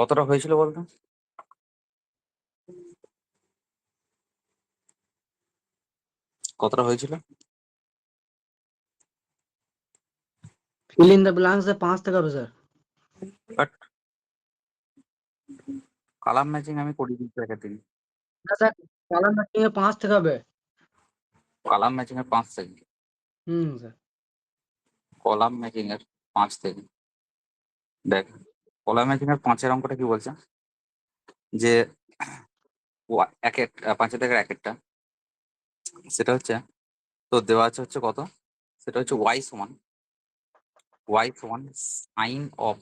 কতটা হয়েছিল বলতো? কতটা হয়েছিল? fill in the blanks 5 থেকে হবে স্যার। বাট কালার ম্যাচিং আমি করিয়ে দিচ্ছি আগের দিন। না স্যার, কলাম ম্যাচিং 5 থেকে হবে। কালার ম্যাচিং এর 5 থেকে। স্যার। কলাম ম্যাচিং এর 5 থেকে। দেখ, কলাম ম্যাচিং এর 5-এর অঙ্কটা কি বলছে যে পাঁচের থেকে একটা, সেটা হচ্ছে তো দেওয়া আছে হচ্ছে কত, সেটা হচ্ছে y সমান sine of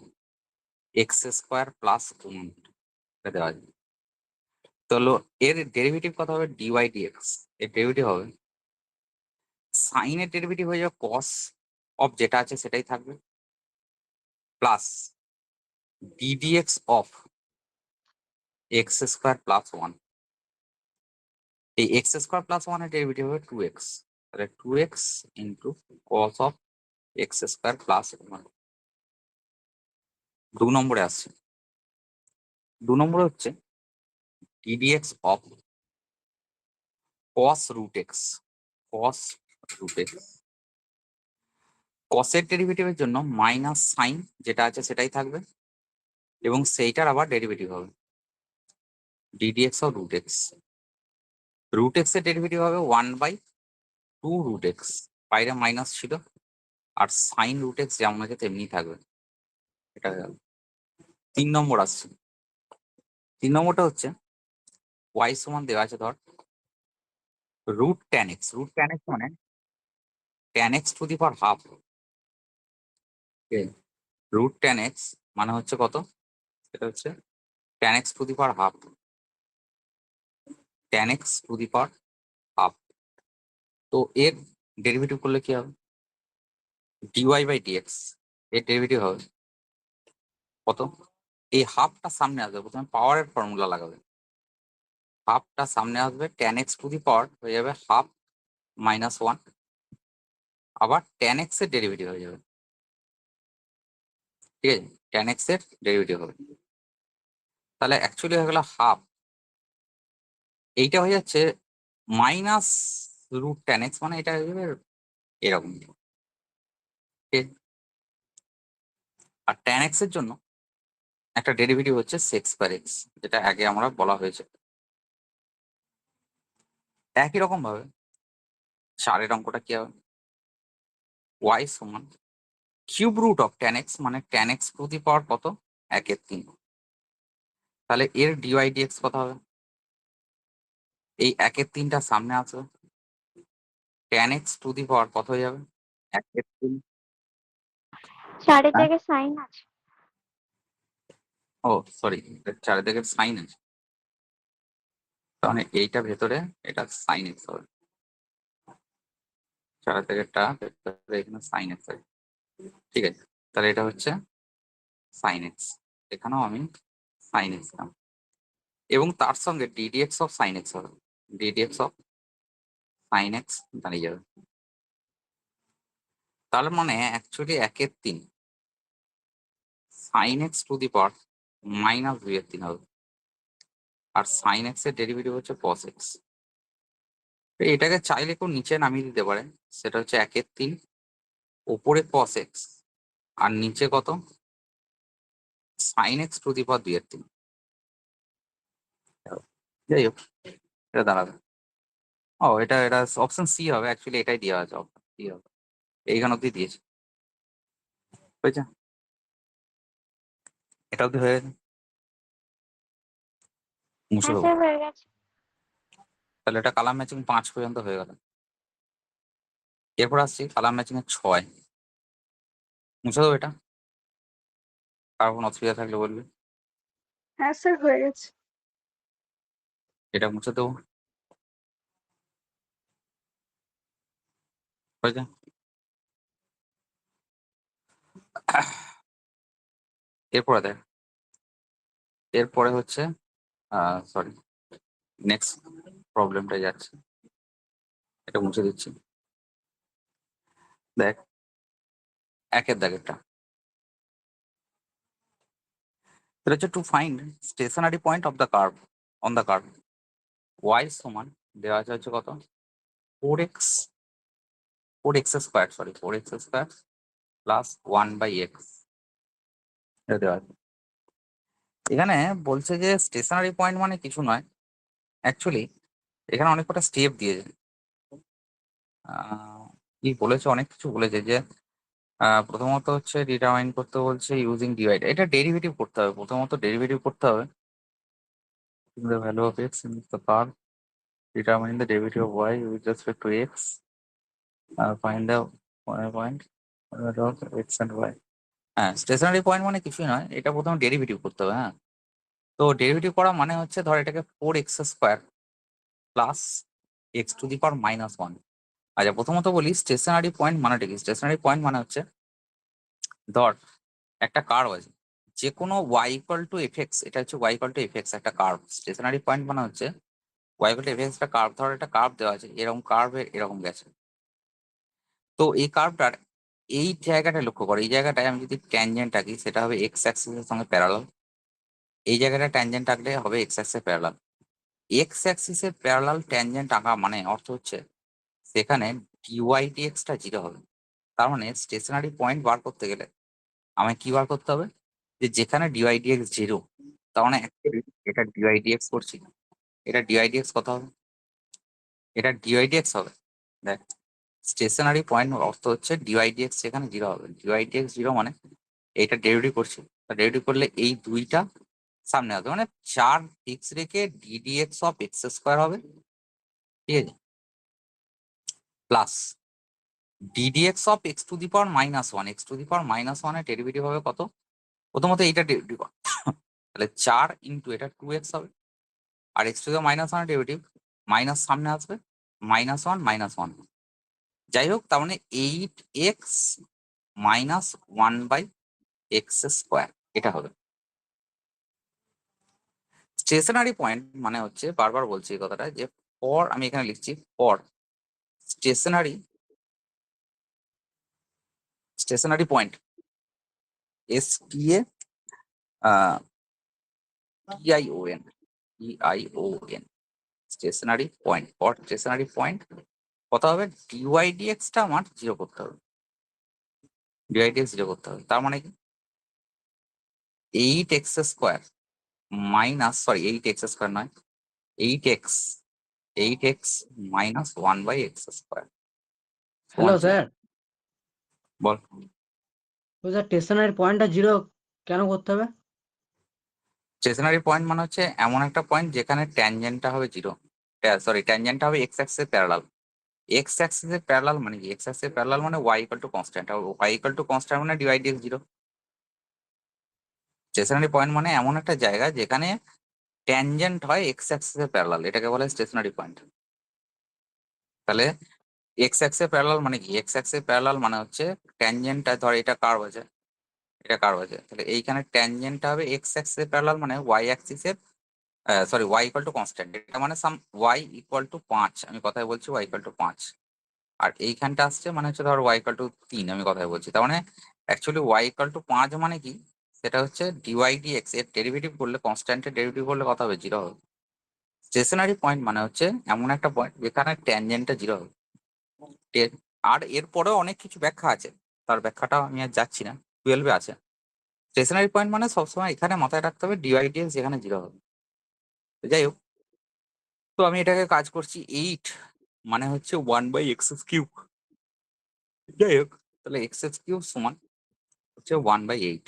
x square plus 1 দেওয়া আছে। তো এর ডেরিভেটিভ কত হবে? Dy dx. এর ডেরিভেটিভ হবে সাইনের ডেরিভেটিভ হয়ে যাবে কস অফ যেটা আছে সেটাই থাকবে, plus d d x of x square plus 1। এই এক্স স্কোয়ার প্লাস 1 এর ডেরিভেটিভ হবে 2x। তাহলে 2x into cos of x square plus 1। 2 নম্বরে আসছে। 2 নম্বরে হচ্ছে d d x of cos root x. Cos root x, কসের ডেরিভেটিভের জন্য মাইনাস সাইন যেটা আছে সেটাই থাকবে, এবং সেইটার আবার ডেরিভেটিভ হবে d d x of root x. Root x এর ডেরিভেটিভ হবে 1/2 রুট এক্স, বাইরে মাইনাস ছিল, আর সাইন রুট এক্স যেমন আছে তেমনি থাকবে। এটা হয়ে গেল। 3 নম্বর আসছে। 3 নম্বরটা হচ্ছে ওয়াই সমান দেওয়া আছে ধর root tan x. Root tan x মানে tan x to the power half. Root tan x মানে হচ্ছে কত? সেটা হচ্ছে tan x to the power half. Tan x to the power half. তো এর ডেরিভেটিভ করলে কি হবে? D y by d x. এর ডেরিভেটিভ হবে কত? এই হাফটা সামনে আসবে, প্রথমে পাওয়ারের ফর্মুলা লাগাবে। হাফটা সামনে আসবে, ট্যান এক্স টু দি পাওয়ার হয়ে যাবে হাফ মাইনাস 1, আবার ট্যান এক্স এর ডেরিভেটিভ হয়ে যাবে। ঠিক আছে, ট্যান এক্স এর ডেরিভেটিভ হবে। তাহলে অ্যাকচুয়ালি হয়ে গেল হাফ, এইটা হয়ে যাচ্ছে মাইনাস রুট ট্যান এক্স, মানে এটা হয়ে যাবে এরকম। ঠিক? আর ট্যান এক্স এর জন্য একটা ডেরিভেটিভ হচ্ছে সেক্স পার এক্স, যেটা আগে আমরা বলা হয়েছে। একই রকম ভাবে 4-এর অঙ্কটা কি হবে? ওয়াই সমান cube root of tan x, মানে tan x to the power কত? 1/3। তাহলে এর ডিওয়াই ডিএক্স কত হবে? এই 1/3টা সামনে আসবে, tan x to the power কত হয়ে যাবে? 1/3। 4 এর জায়গায় সাইন আছে। ও সরি, 4 থেকে সাইন আছে, তাহলে এইটা ভেতরে এটা সাইন এক্স হবে। 4 থেকে ভেতরে এখানে সাইন এক্স আছে। ঠিক আছে, তাহলে এটা হচ্ছে সাইন এক্স। এখানেও আমি সাইন এক্স দিলাম, এবং তার সঙ্গে ডিডিএক্স অফ সাইন এক্স হবে। ডিডিএক্স অফ সাইন এক্স দাঁড়িয়ে যাবে। তার মানে actually 1/3 sine x to the power minus 2/3 হবে, আর সাইন এক্স এর ডেরিভেটিভ হচ্ছে কস এক্স। এটাকে চাইলে কেউ নিচে নামিয়ে দিতে পারে, সেটা হচ্ছে 1/3 ওপরে কস এক্স, আর নিচে কত? সাইন এক্স টু দি পাওয়ার 2/3। যাই হোক, এটা দাঁড়াবে, ও এটা এটা অপশন সি হবে। অ্যাকচুয়ালি এটাই দেওয়া আছে, অপশন সি হবে। এইখান অব্দি দিয়েছে, বুঝেছে? এটা অব্দি হয়ে গেছে, মুছে হ্যাঁ দেবো। স্যার, হয়ে গেছে। তাহলে এটা কালার ম্যাচিং 5 পর্যন্ত হয়ে গেল। এরপর আসছি কালার ম্যাচিং এর 6। মুছে দেবো এটা, কার কোনো অসুবিধা থাকলে বলবে। হ্যাঁ স্যার, হয়ে গেছে। এটা মুছে দেবো, হয়েছে? এরপরে দেখ, এরপরে হচ্ছে সরি, নেক্সট প্রবলেমটা যাচ্ছে, এটা মুছে দিচ্ছি। দেখ, একের দাগেরটা এটা হচ্ছে to find stationary point of the curve on the curve y সমান দেওয়া আছে হচ্ছে কত 4x square sorry 4x square plus 1/x এটা দেওয়া আছে। এখানে বলছে যে স্টেশনারি পয়েন্ট মানে কিছু নয়, অ্যাকচুয়ালি এখানে অনেক কটা স্টেপ দিয়েছে। কি বলেছে, অনেক কিছু বলেছে যে প্রথমত হচ্ছে ডিটারমাইন করতে বলছে ইউজিং ডিভাইড, এটা ডেরিভেটিভ করতে হবে, প্রথমত ডেরিভেটিভ করতে হবে the value of x in the curve, determine the derivative of y with respect to x, find the point value of x and y. হ্যাঁ, স্টেশনারি পয়েন্ট মানে কিছুই নয়, এটা প্রথমে ডেরিভেটিভ করতে হবে। হ্যাঁ, তো ডেরিভেটিভ করা মানে হচ্ছে ধর এটাকে 4x square plus x to the power -1। আচ্ছা, প্রথমত বলি স্টেশনারি পয়েন্ট মানেটা কি। স্টেশনারি পয়েন্ট মানে হচ্ছে ধর একটা কার্ভ আছে, যে কোনো y ইকুয়াল টু এফএক্স, এটা হচ্ছে y ইকুয়াল টু এফএক্স একটা কার্ভ। স্টেশনারি পয়েন্ট মানে হচ্ছে y ইকুয়াল টু এফএক্স একটা কার্ভ, ধর একটা কার্ভ দেওয়া আছে, এরকম কার্ভে এরকম গেছে। তো এই কার্ভটার এই জায়গাটা লক্ষ্য করো, এই জায়গাটায় আমি যদি ট্যানজেন্ট আঁকি সেটা হবে এক্স অ্যাক্সিসের সঙ্গে প্যারালাল। এই জায়গাটা ট্যানজেন্ট আঁকলে হবে এক্স অ্যাক্সিসের প্যারালাল। এক্স অ্যাক্সিসের প্যারালাল ট্যানজেন্ট আঁকা মানে অর্থ হচ্ছে সেখানে ডিওয়াই ডিএক্স টা 0 হবে। তার মানে স্টেশনারি পয়েন্ট বার করতে গেলে আমায় কি বার করতে হবে, যে যেখানে ডিওয়াই ডিএক্স 0, তার মানে actually এটা ডিওয়াই ডিএক্স করছি, এটা ডিওয়াই ডিএক্স কত হবে, এটা ডিওয়াই ডিএক্স হবে। দেখ, স্টেশনারি পয়েন্ট অর্থ হচ্ছে ডিওয়াই ডিএক্স সেখানে 0 হবে। ডিওয়াই ডিএক্স 0 মানে এইটা ডেরিভেটিভ করছি, ডেরিভেটিভ করলে এই দুইটা সামনে হবে, মানে 4 ফিক্স রেখে ডিডিএক্স অফ এক্স স্কোয়ার হবে, ঠিক আছে, plus d d x of x to the power -1, x to the power -1 এর ডেরিভেটিভ হবে কত, প্রথমত এইটা ডেরিভেটিভ তাহলে 4 ইন্টু এটা 2x হবে, আর এক্স টু দি -1 এর ডেরিভেটিভ মাইনাস সামনে আসবে, -1 যাই হোক, তার মানে 8x মাইনাস 1/x স্কোয়ার এটা হবে। স্টেশনারি পয়েন্ট মানে হচ্ছে, বারবার বলছি এই কথাটা, যে ফর, আমি এখানে লিখছি for stationary point STA EION stationary point, for stationary point কত হবে, ডিওয়াই ডিএক্স টা আমার 0 করতে হবে, ডিওয়াই ডিএক্স 0 করতে হবে। তার মানে কি 8x square minus, sorry 8x square নয়, 8x minus 1/x square. Hello sir, বল। তো স্যার স্টেশনারি পয়েন্টটা 0 কেন করতে হবে? স্টেশনারি পয়েন্ট মানে হচ্ছে এমন একটা পয়েন্ট যেখানে ট্যানজেন্টটা হবে 0, সরি ট্যানজেন্টটা হবে এক্স অ্যাক্সিসের প্যারালাল। এক্স অ্যাক্সিসের প্যারালাল মানে কি, এক্স অ্যাক্সিসের প্যারালাল মানে y ইকুয়াল টু কনস্ট্যান্ট, আর y ইকুয়াল টু কনস্ট্যান্ট মানে ডিভাইড ডিএক্স 0। স্টেশনারি পয়েন্ট মানে এমন একটা জায়গা যেখানে ট্যানজেন্ট হয় এক্স অ্যাক্সিসের প্যারালাল, এটাকে বলে স্টেশনারি পয়েন্ট। তাহলে এক্স অ্যাক্সিসের প্যারালাল মানে কি, এক্স অ্যাক্সিসের প্যারালাল মানে হচ্ছে ট্যানজেন্টটা, ধর এটা কার্ভ আছে, এটা কার্ভ আছে, তাহলে এইখানে ট্যানজেন্টটা হবে এক্স অ্যাক্সিসের প্যারালাল মানে ওয়াই অ্যাক্সিসের, sorry y equal to constant, এটা মানে সাম ওয়াই ইকুয়াল টু 5, আমি কথায় বলছি ওয়াই ইকুয়াল টু 5। আর এইখানটা আসছে মানে হচ্ছে ধর ওয়াই ইকুয়াল টু 3, আমি কথায় বলছি, তার মানে অ্যাকচুয়ালি ওয়াই ইকুয়াল টু 5 মানে কি, সেটা হচ্ছে ডিওয়াই ডিএক্স এর ডেরিভেটিভ করলে, কনস্ট্যান্টের ডেরিভেটিভ করলে কত হবে, 0 হবে। স্টেশনারি পয়েন্ট মানে হচ্ছে এমন একটা পয়েন্ট যেখানে ট্যানজেন্টটা 0 হবে। আর এরপরেও অনেক কিছু ব্যাখ্যা আছে, তার ব্যাখ্যাটা আমি আর যাচ্ছি না, 12-এ আছে। স্টেশনারি পয়েন্ট মানে সবসময় এখানে মাথায় রাখতে হবে ডিওয়াই ডিএক্স যেখানে 0 হবে। তো যাই হোক, তো আমি এটাকে কাজ করছি 8 মানে হচ্ছে 1/x কিউব, যাই হোক, তাহলে x কিউব সমান হচ্ছে 1/8,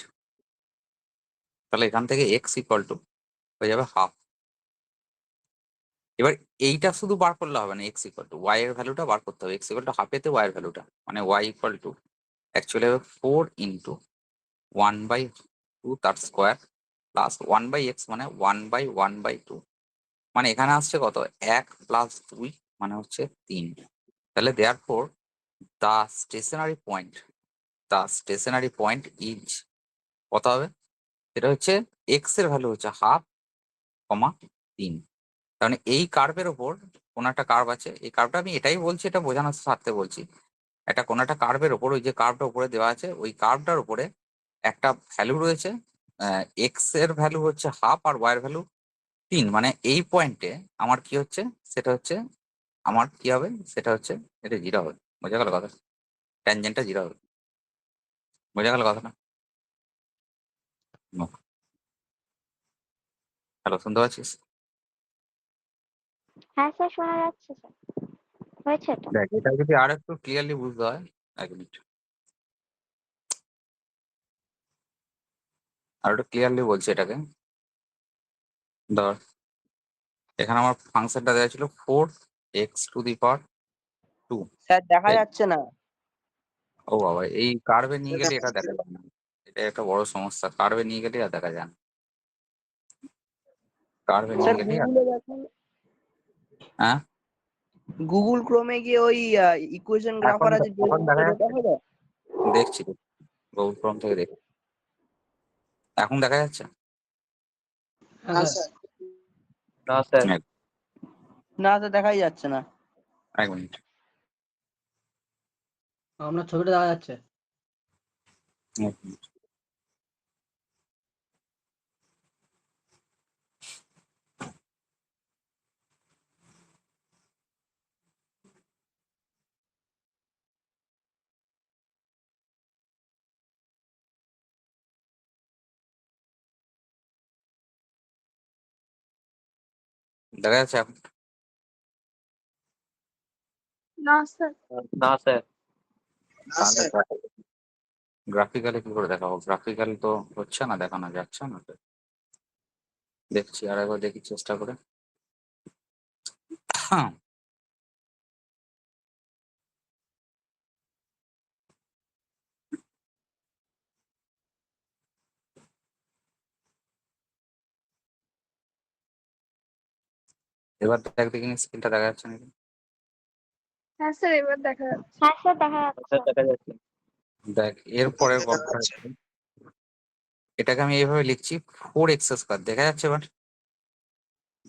তাহলে এখান থেকে x ইকুয়াল টু হয়ে যাবে হাফ। এবার এইটা শুধু বার করলে হবে না, x ইকুয়াল টু y এর ভ্যালুটা বার করতে হবে, x ইকুয়াল টু হাফেতে y এর ভ্যালুটা, মানে y ইকুয়াল টু অ্যাকচুয়ালি হবে 4 ইন্টু 1/2 তার স্কোয়ার প্লাস 1/x মানে 1/1/2, মানে এখানে আসছে কত 1 প্লাস 2 মানে হচ্ছে 3। তাহলে therefore the stationary point is কত হবে, এটা হচ্ছে এক্স এর ভ্যালু হচ্ছে হাফ, 3। তার মানে এই কার্ভের ওপর কোন একটা কার্ভ আছে, এই কার্ভটা আমি এটাই বলছি, এটা বোঝানোর স্বার্থে বলছি, একটা কোন একটা কার্ভের ওপর, ওই যে কার্ভটা উপরে দেওয়া আছে ওই কার্ভটার উপরে একটা ভ্যালু রয়েছে এক্স এর ভ্যালু হচ্ছে হাফ আর ওয়াই এর ভ্যালু 3, মানে এই পয়েন্টে আমার কি হচ্ছে সেটা হচ্ছে আমার কি হবে সেটা হচ্ছে এটা 0 হবে। বোঝা গেল কথা? ট্যানজেন্টটা 0 হবে। বোঝা গেল কথাটা? হ্যালো, শুনতে পাচ্ছিস? হ্যাঁ স্যার, শোনা যাচ্ছে স্যার। হয়েছে এটা? দেখ, এটা যদি আর একটু ক্লিয়ারলি বুঝতে হয়, 1 মিনিট, আর একটু ক্লিয়ারলি বলছি এটাকে। ধর, এখানে আমার ফাংশনটা দেওয়া ছিল 4x⁴ স্যার দেখা যাচ্ছে না। ও বাবা, এই কার্ভে নিয়ে গেলে এটা দেখা যায় না। এটা একটা বড় সমস্যা, কার্ভে নিয়ে গেলে আর দেখা যায় না। কার্ভে নিয়ে স্যার গেলে গুগলে দেখুন, হ্যাঁ, গুগল ক্রোমে গিয়ে ওই ইকুয়েশন গ্রাফার আছে, এখন দেখা যাচ্ছে, দেখা যায়। দেখছি গুগল ক্রোম থেকে দেখ। এখন দেখা যাচ্ছে? হ্যাঁ স্যার। না স্যার, এক না স্যার দেখাই যাচ্ছে না। 1 মিনিট। আপনার ছবিটা দেখা যাচ্ছে। 1 মিনিট। দেখা যাচ্ছে এখন? না স্যার। না স্যার। গ্রাফিক্যালি কি করে দেখাবো? গ্রাফিক্যালি তো হচ্ছে না, দেখানো যাচ্ছে না তো। দেখছি, আর একবার দেখি চেষ্টা করে। এবার দেখ দেখি স্ক্রিনটা দেখা যাচ্ছে নাকি। হ্যাঁ স্যার, এবার দেখা যাচ্ছে। হ্যাঁ স্যার, দেখা যাচ্ছে। দেখা যাচ্ছে। দেখ, এরপরের গল্পটা হচ্ছে, এটাকে আমি এইভাবে লিখছি 4x²। দেখা যাচ্ছে এবার?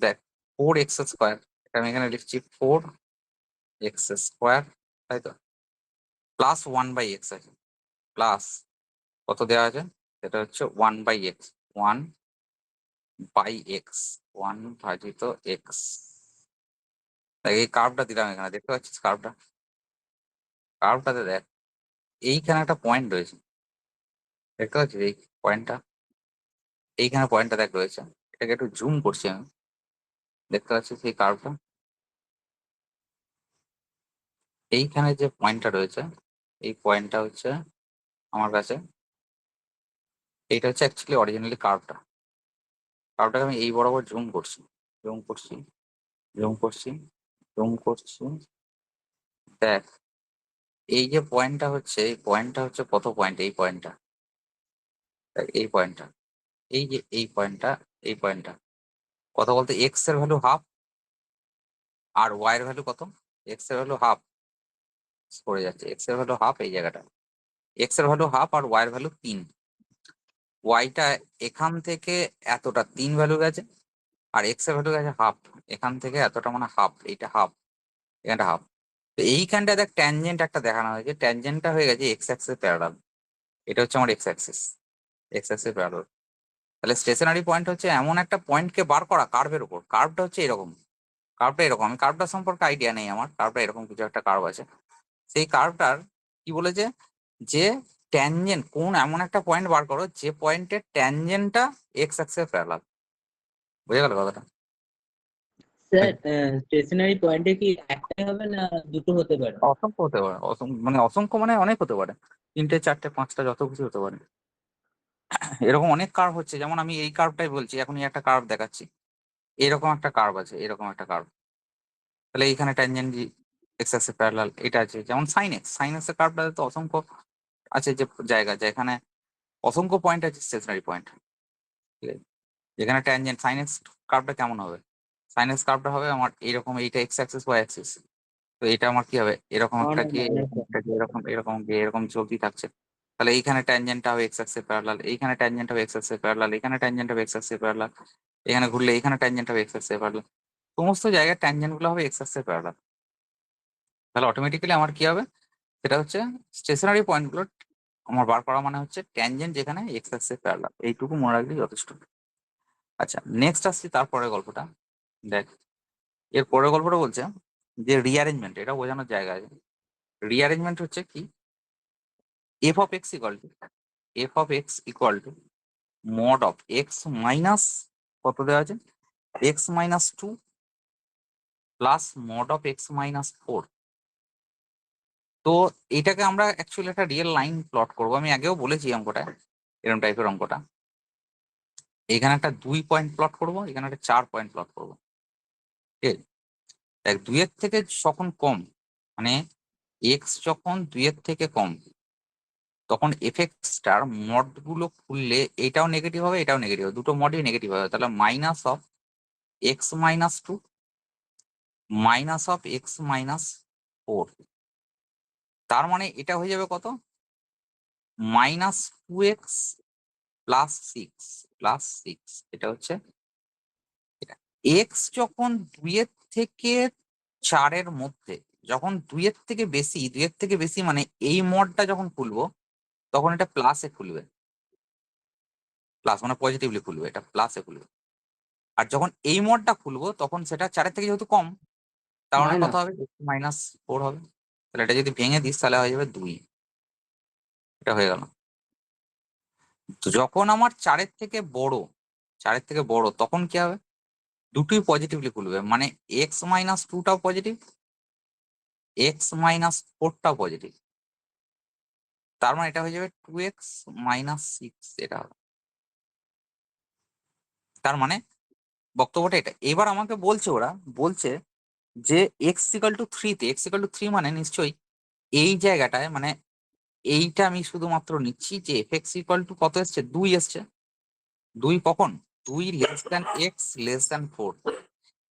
দেখ, 4x², এটা আমি এখানে লিখছি 4x², তাই তো, প্লাস 1/x আছে, প্লাস কত দেওয়া আছে, সেটা হচ্ছে 1/x, 1/x, 1/x। দেখ, এই কার্ভটা দিলাম এখানে, দেখতে পাচ্ছিস কার্ভটা? কার্ভটাতে দেখ, এইখানে একটা পয়েন্ট রয়েছে, দেখতে পাচ্ছিস এই পয়েন্টটা? এইখানে পয়েন্টটা দেখ রয়েছে, এটাকে একটু জুম করছি আমি, দেখতে পাচ্ছিস এই কার্ভটা? এইখানে যে পয়েন্টটা রয়েছে, এই পয়েন্টটা হচ্ছে আমার কাছে, এইটা হচ্ছে অ্যাকচুয়ালি অরিজিনালি কার্ভটা। কার্ভটাকে আমি এই বরাবর জুম করছি, জুম করছি, জুম করছি, জুম করছি। দেখ, এই যে পয়েন্টটা হচ্ছে, এই পয়েন্টটা হচ্ছে কত পয়েন্ট, এই পয়েন্টটা, দেখ এই পয়েন্টটা, এই যে এই পয়েন্টটা, এই পয়েন্টটা কত বলতে, এক্স এর ভ্যালু হাফ আর ওয়াই এর ভ্যালু কত? এক্স এর ভ্যালু হাফ, পড়ে যাচ্ছে, এক্স এর ভ্যালু হাফ এই জায়গাটা, এক্স এর ভ্যালু হাফ আর ওয়াই এর ভ্যালু 3। ওয়াইটা এখান থেকে এতটা 3 ভ্যালু গেছে, আর এক্স এর ভ্যালু গেছে হাফ, এখান থেকে এতটা মানে হাফ, এইটা হাফ, এখানটা হাফ। তো এইখানটা দেখ ট্যানজেন্ট একটা দেখানো হয়েছে, ট্যানজেন্টটা হয়ে গেছে এক্স অ্যাক্সিস প্যারালাল। এটা হচ্ছে আমার x Axis, x Axis parallel. তাহলে স্টেশনারি পয়েন্ট হচ্ছে এমন একটা পয়েন্টকে বার করা কার্ভের উপর। কার্ভটা হচ্ছে এরকম, কার্ভটা এরকম, আমি কার্ভটা সম্পর্কে আইডিয়া নেই আমার, কার্ভটা এরকম কিছু একটা কার্ভ আছে। সেই কার্ভটার কি বলেছে, যে ট্যানজেন্ট কোন এমন একটা পয়েন্ট বার করো যে পয়েন্টের ট্যানজেন্টটা এক্স অ্যাক্সিস প্যারালাল। বুঝে গেল কথাটা? স্যার স্টেশনারি পয়েন্টে কি একটাই হবে না দুটো হতে পারে? অসংখ্য হতে পারে, মানে অসংখ্য মানে অনেক হতে পারে, 3টে 4টে 5টা যত কিছু হতে পারে। এরকম অনেক কার্ভ হচ্ছে, যেমন আমি এই কার্ভটাই বলছি, এখনই একটা কার্ভ দেখাচ্ছি, এরকম একটা কার্ভ আছে, এরকম একটা কার্ভ। তাহলে এইখানে ট্যানজেন্ট এক্স অ্যাক্সিস প্যারালাল এটা আছে। যেমন সাইন এক্স, সাইন এক্স এর কার্ভটাতে তো অসংখ্য আছে, যে জায়গা যেখানে অসংখ্য পয়েন্ট আছে, স্টেশনারি পয়েন্ট, ঠিক আছে? যেখানে ট্যানজেন্ট সাইন এক্স কার্ভটা কেমন হবে, সাইন এক্স কার্ভটা হবে আমার এইরকম, এইটা এক্স অ্যাক্সিস ওয়াই অ্যাক্সিস। তো এটা আমার কি হবে, এরকম একটা গিয়ে এরকম একটা গিয়ে এরকম এরকম গিয়ে এরকম চলতেই থাকছে। তাহলে এইখানে ট্যানজেন্টটা হবে এক্স অ্যাক্সিস প্যারালাল, এইখানে ট্যানজেন্ট হবে এক্স অ্যাক্সিস প্যারালাল, এখানে ট্যানজেন্ট হবে এক্স অ্যাক্সিস প্যারালাল, এখানে ঘুরলে এখানে ট্যানজেন্ট হবে এক্স অ্যাক্সিস প্যারালাল। সমস্ত জায়গায় ট্যানজেন্ট গুলো হবে এক্স অ্যাক্সিস প্যারালাল। তাহলে অটোমেটিক্যালি আমার কি হবে, সেটা হচ্ছে স্টেশনারি পয়েন্ট গুলো আমার বার করা মানে হচ্ছে ট্যানজেন্ট যেখানে এক্স অ্যাক্সিস প্যারালাল, এইটুকু মনে রাখলে যথেষ্ট। আচ্ছা নেক্সট আসছি তারপরে গল্পটা। দেখ এর পরের গল্পটা বলছে যে রিঅ্যারেঞ্জমেন্ট, এটা বোঝানোর জায়গা আছে। রিঅ্যারেঞ্জমেন্ট হচ্ছে কি, F of x equal two mod of x minus কত দেওয়া আছে, x minus 2 plus mod of x minus 4। তো এটাকে আমরা অ্যাকচুয়ালি একটা রিয়েল লাইন প্লট করবো। আমি আগেও বলেছি অঙ্কটা, এরকম টাইপের অঙ্কটা। এখানে একটা 2 পয়েন্ট প্লট করবো, এখানে একটা 4 পয়েন্ট প্লট করবো। ঠিক আছে, দেখ 2 এর থেকে যখন কম, মানে এক্স যখন 2 এর থেকে কম, তখন এফএক্সটার মড গুলো খুললে এটাও নেগেটিভ হবে, এটাও নেগেটিভ হবে, দুটো মডই নেগেটিভ হবে। তাহলে minus of x minus 2 minus of x minus 4। তার মানে এটা হয়ে যাবে কত, মাইনাস 2x প্লাস সিক্স। এটা হচ্ছে এক্স যখন 2 এর থেকে 4 এর মধ্যে, যখন 2 এর থেকে বেশি মানে এই মডটা যখন খুলবো তখন এটা প্লাসে খুলবে, প্লাস মানে পজিটিভলি খুলবে, এটা প্লাসে খুলবে। আর যখন এই মডটা খুলবো তখন সেটা 4 এর থেকে যেহেতু কম, তার মানে কত মাইনাস। হবে, -4 হবে। তাহলে এটা যদি ভেঙে দিস তাহলে হয়ে যাবে 2। এটা হয়ে গেল। তো যখন আমার 4 এর থেকে বড় তখন কি হবে, দুটোই পজিটিভলি খুলবে, মানে এক্স মাইনাস 2টাও পজিটিভ, এক্স মাইনাস 4টাও পজিটিভ। তার মানে এটা হয়ে যাবে 2x-6, এটা হবে। তার মানে বক্তব্যটা এটা। এবার আমাকে বলছে, ওরা বলছে যে এক্স ইকাল টু 3 তে, এক্স ইকাল টু 3 মানে নিশ্চয়ই এই জায়গাটায়, মানে এইটা আমি শুধুমাত্র নিচ্ছি যে এফ এক্স ইকাল টু কত এসছে, 2 এসছে। 2 কখন, 2 less than x less than 4।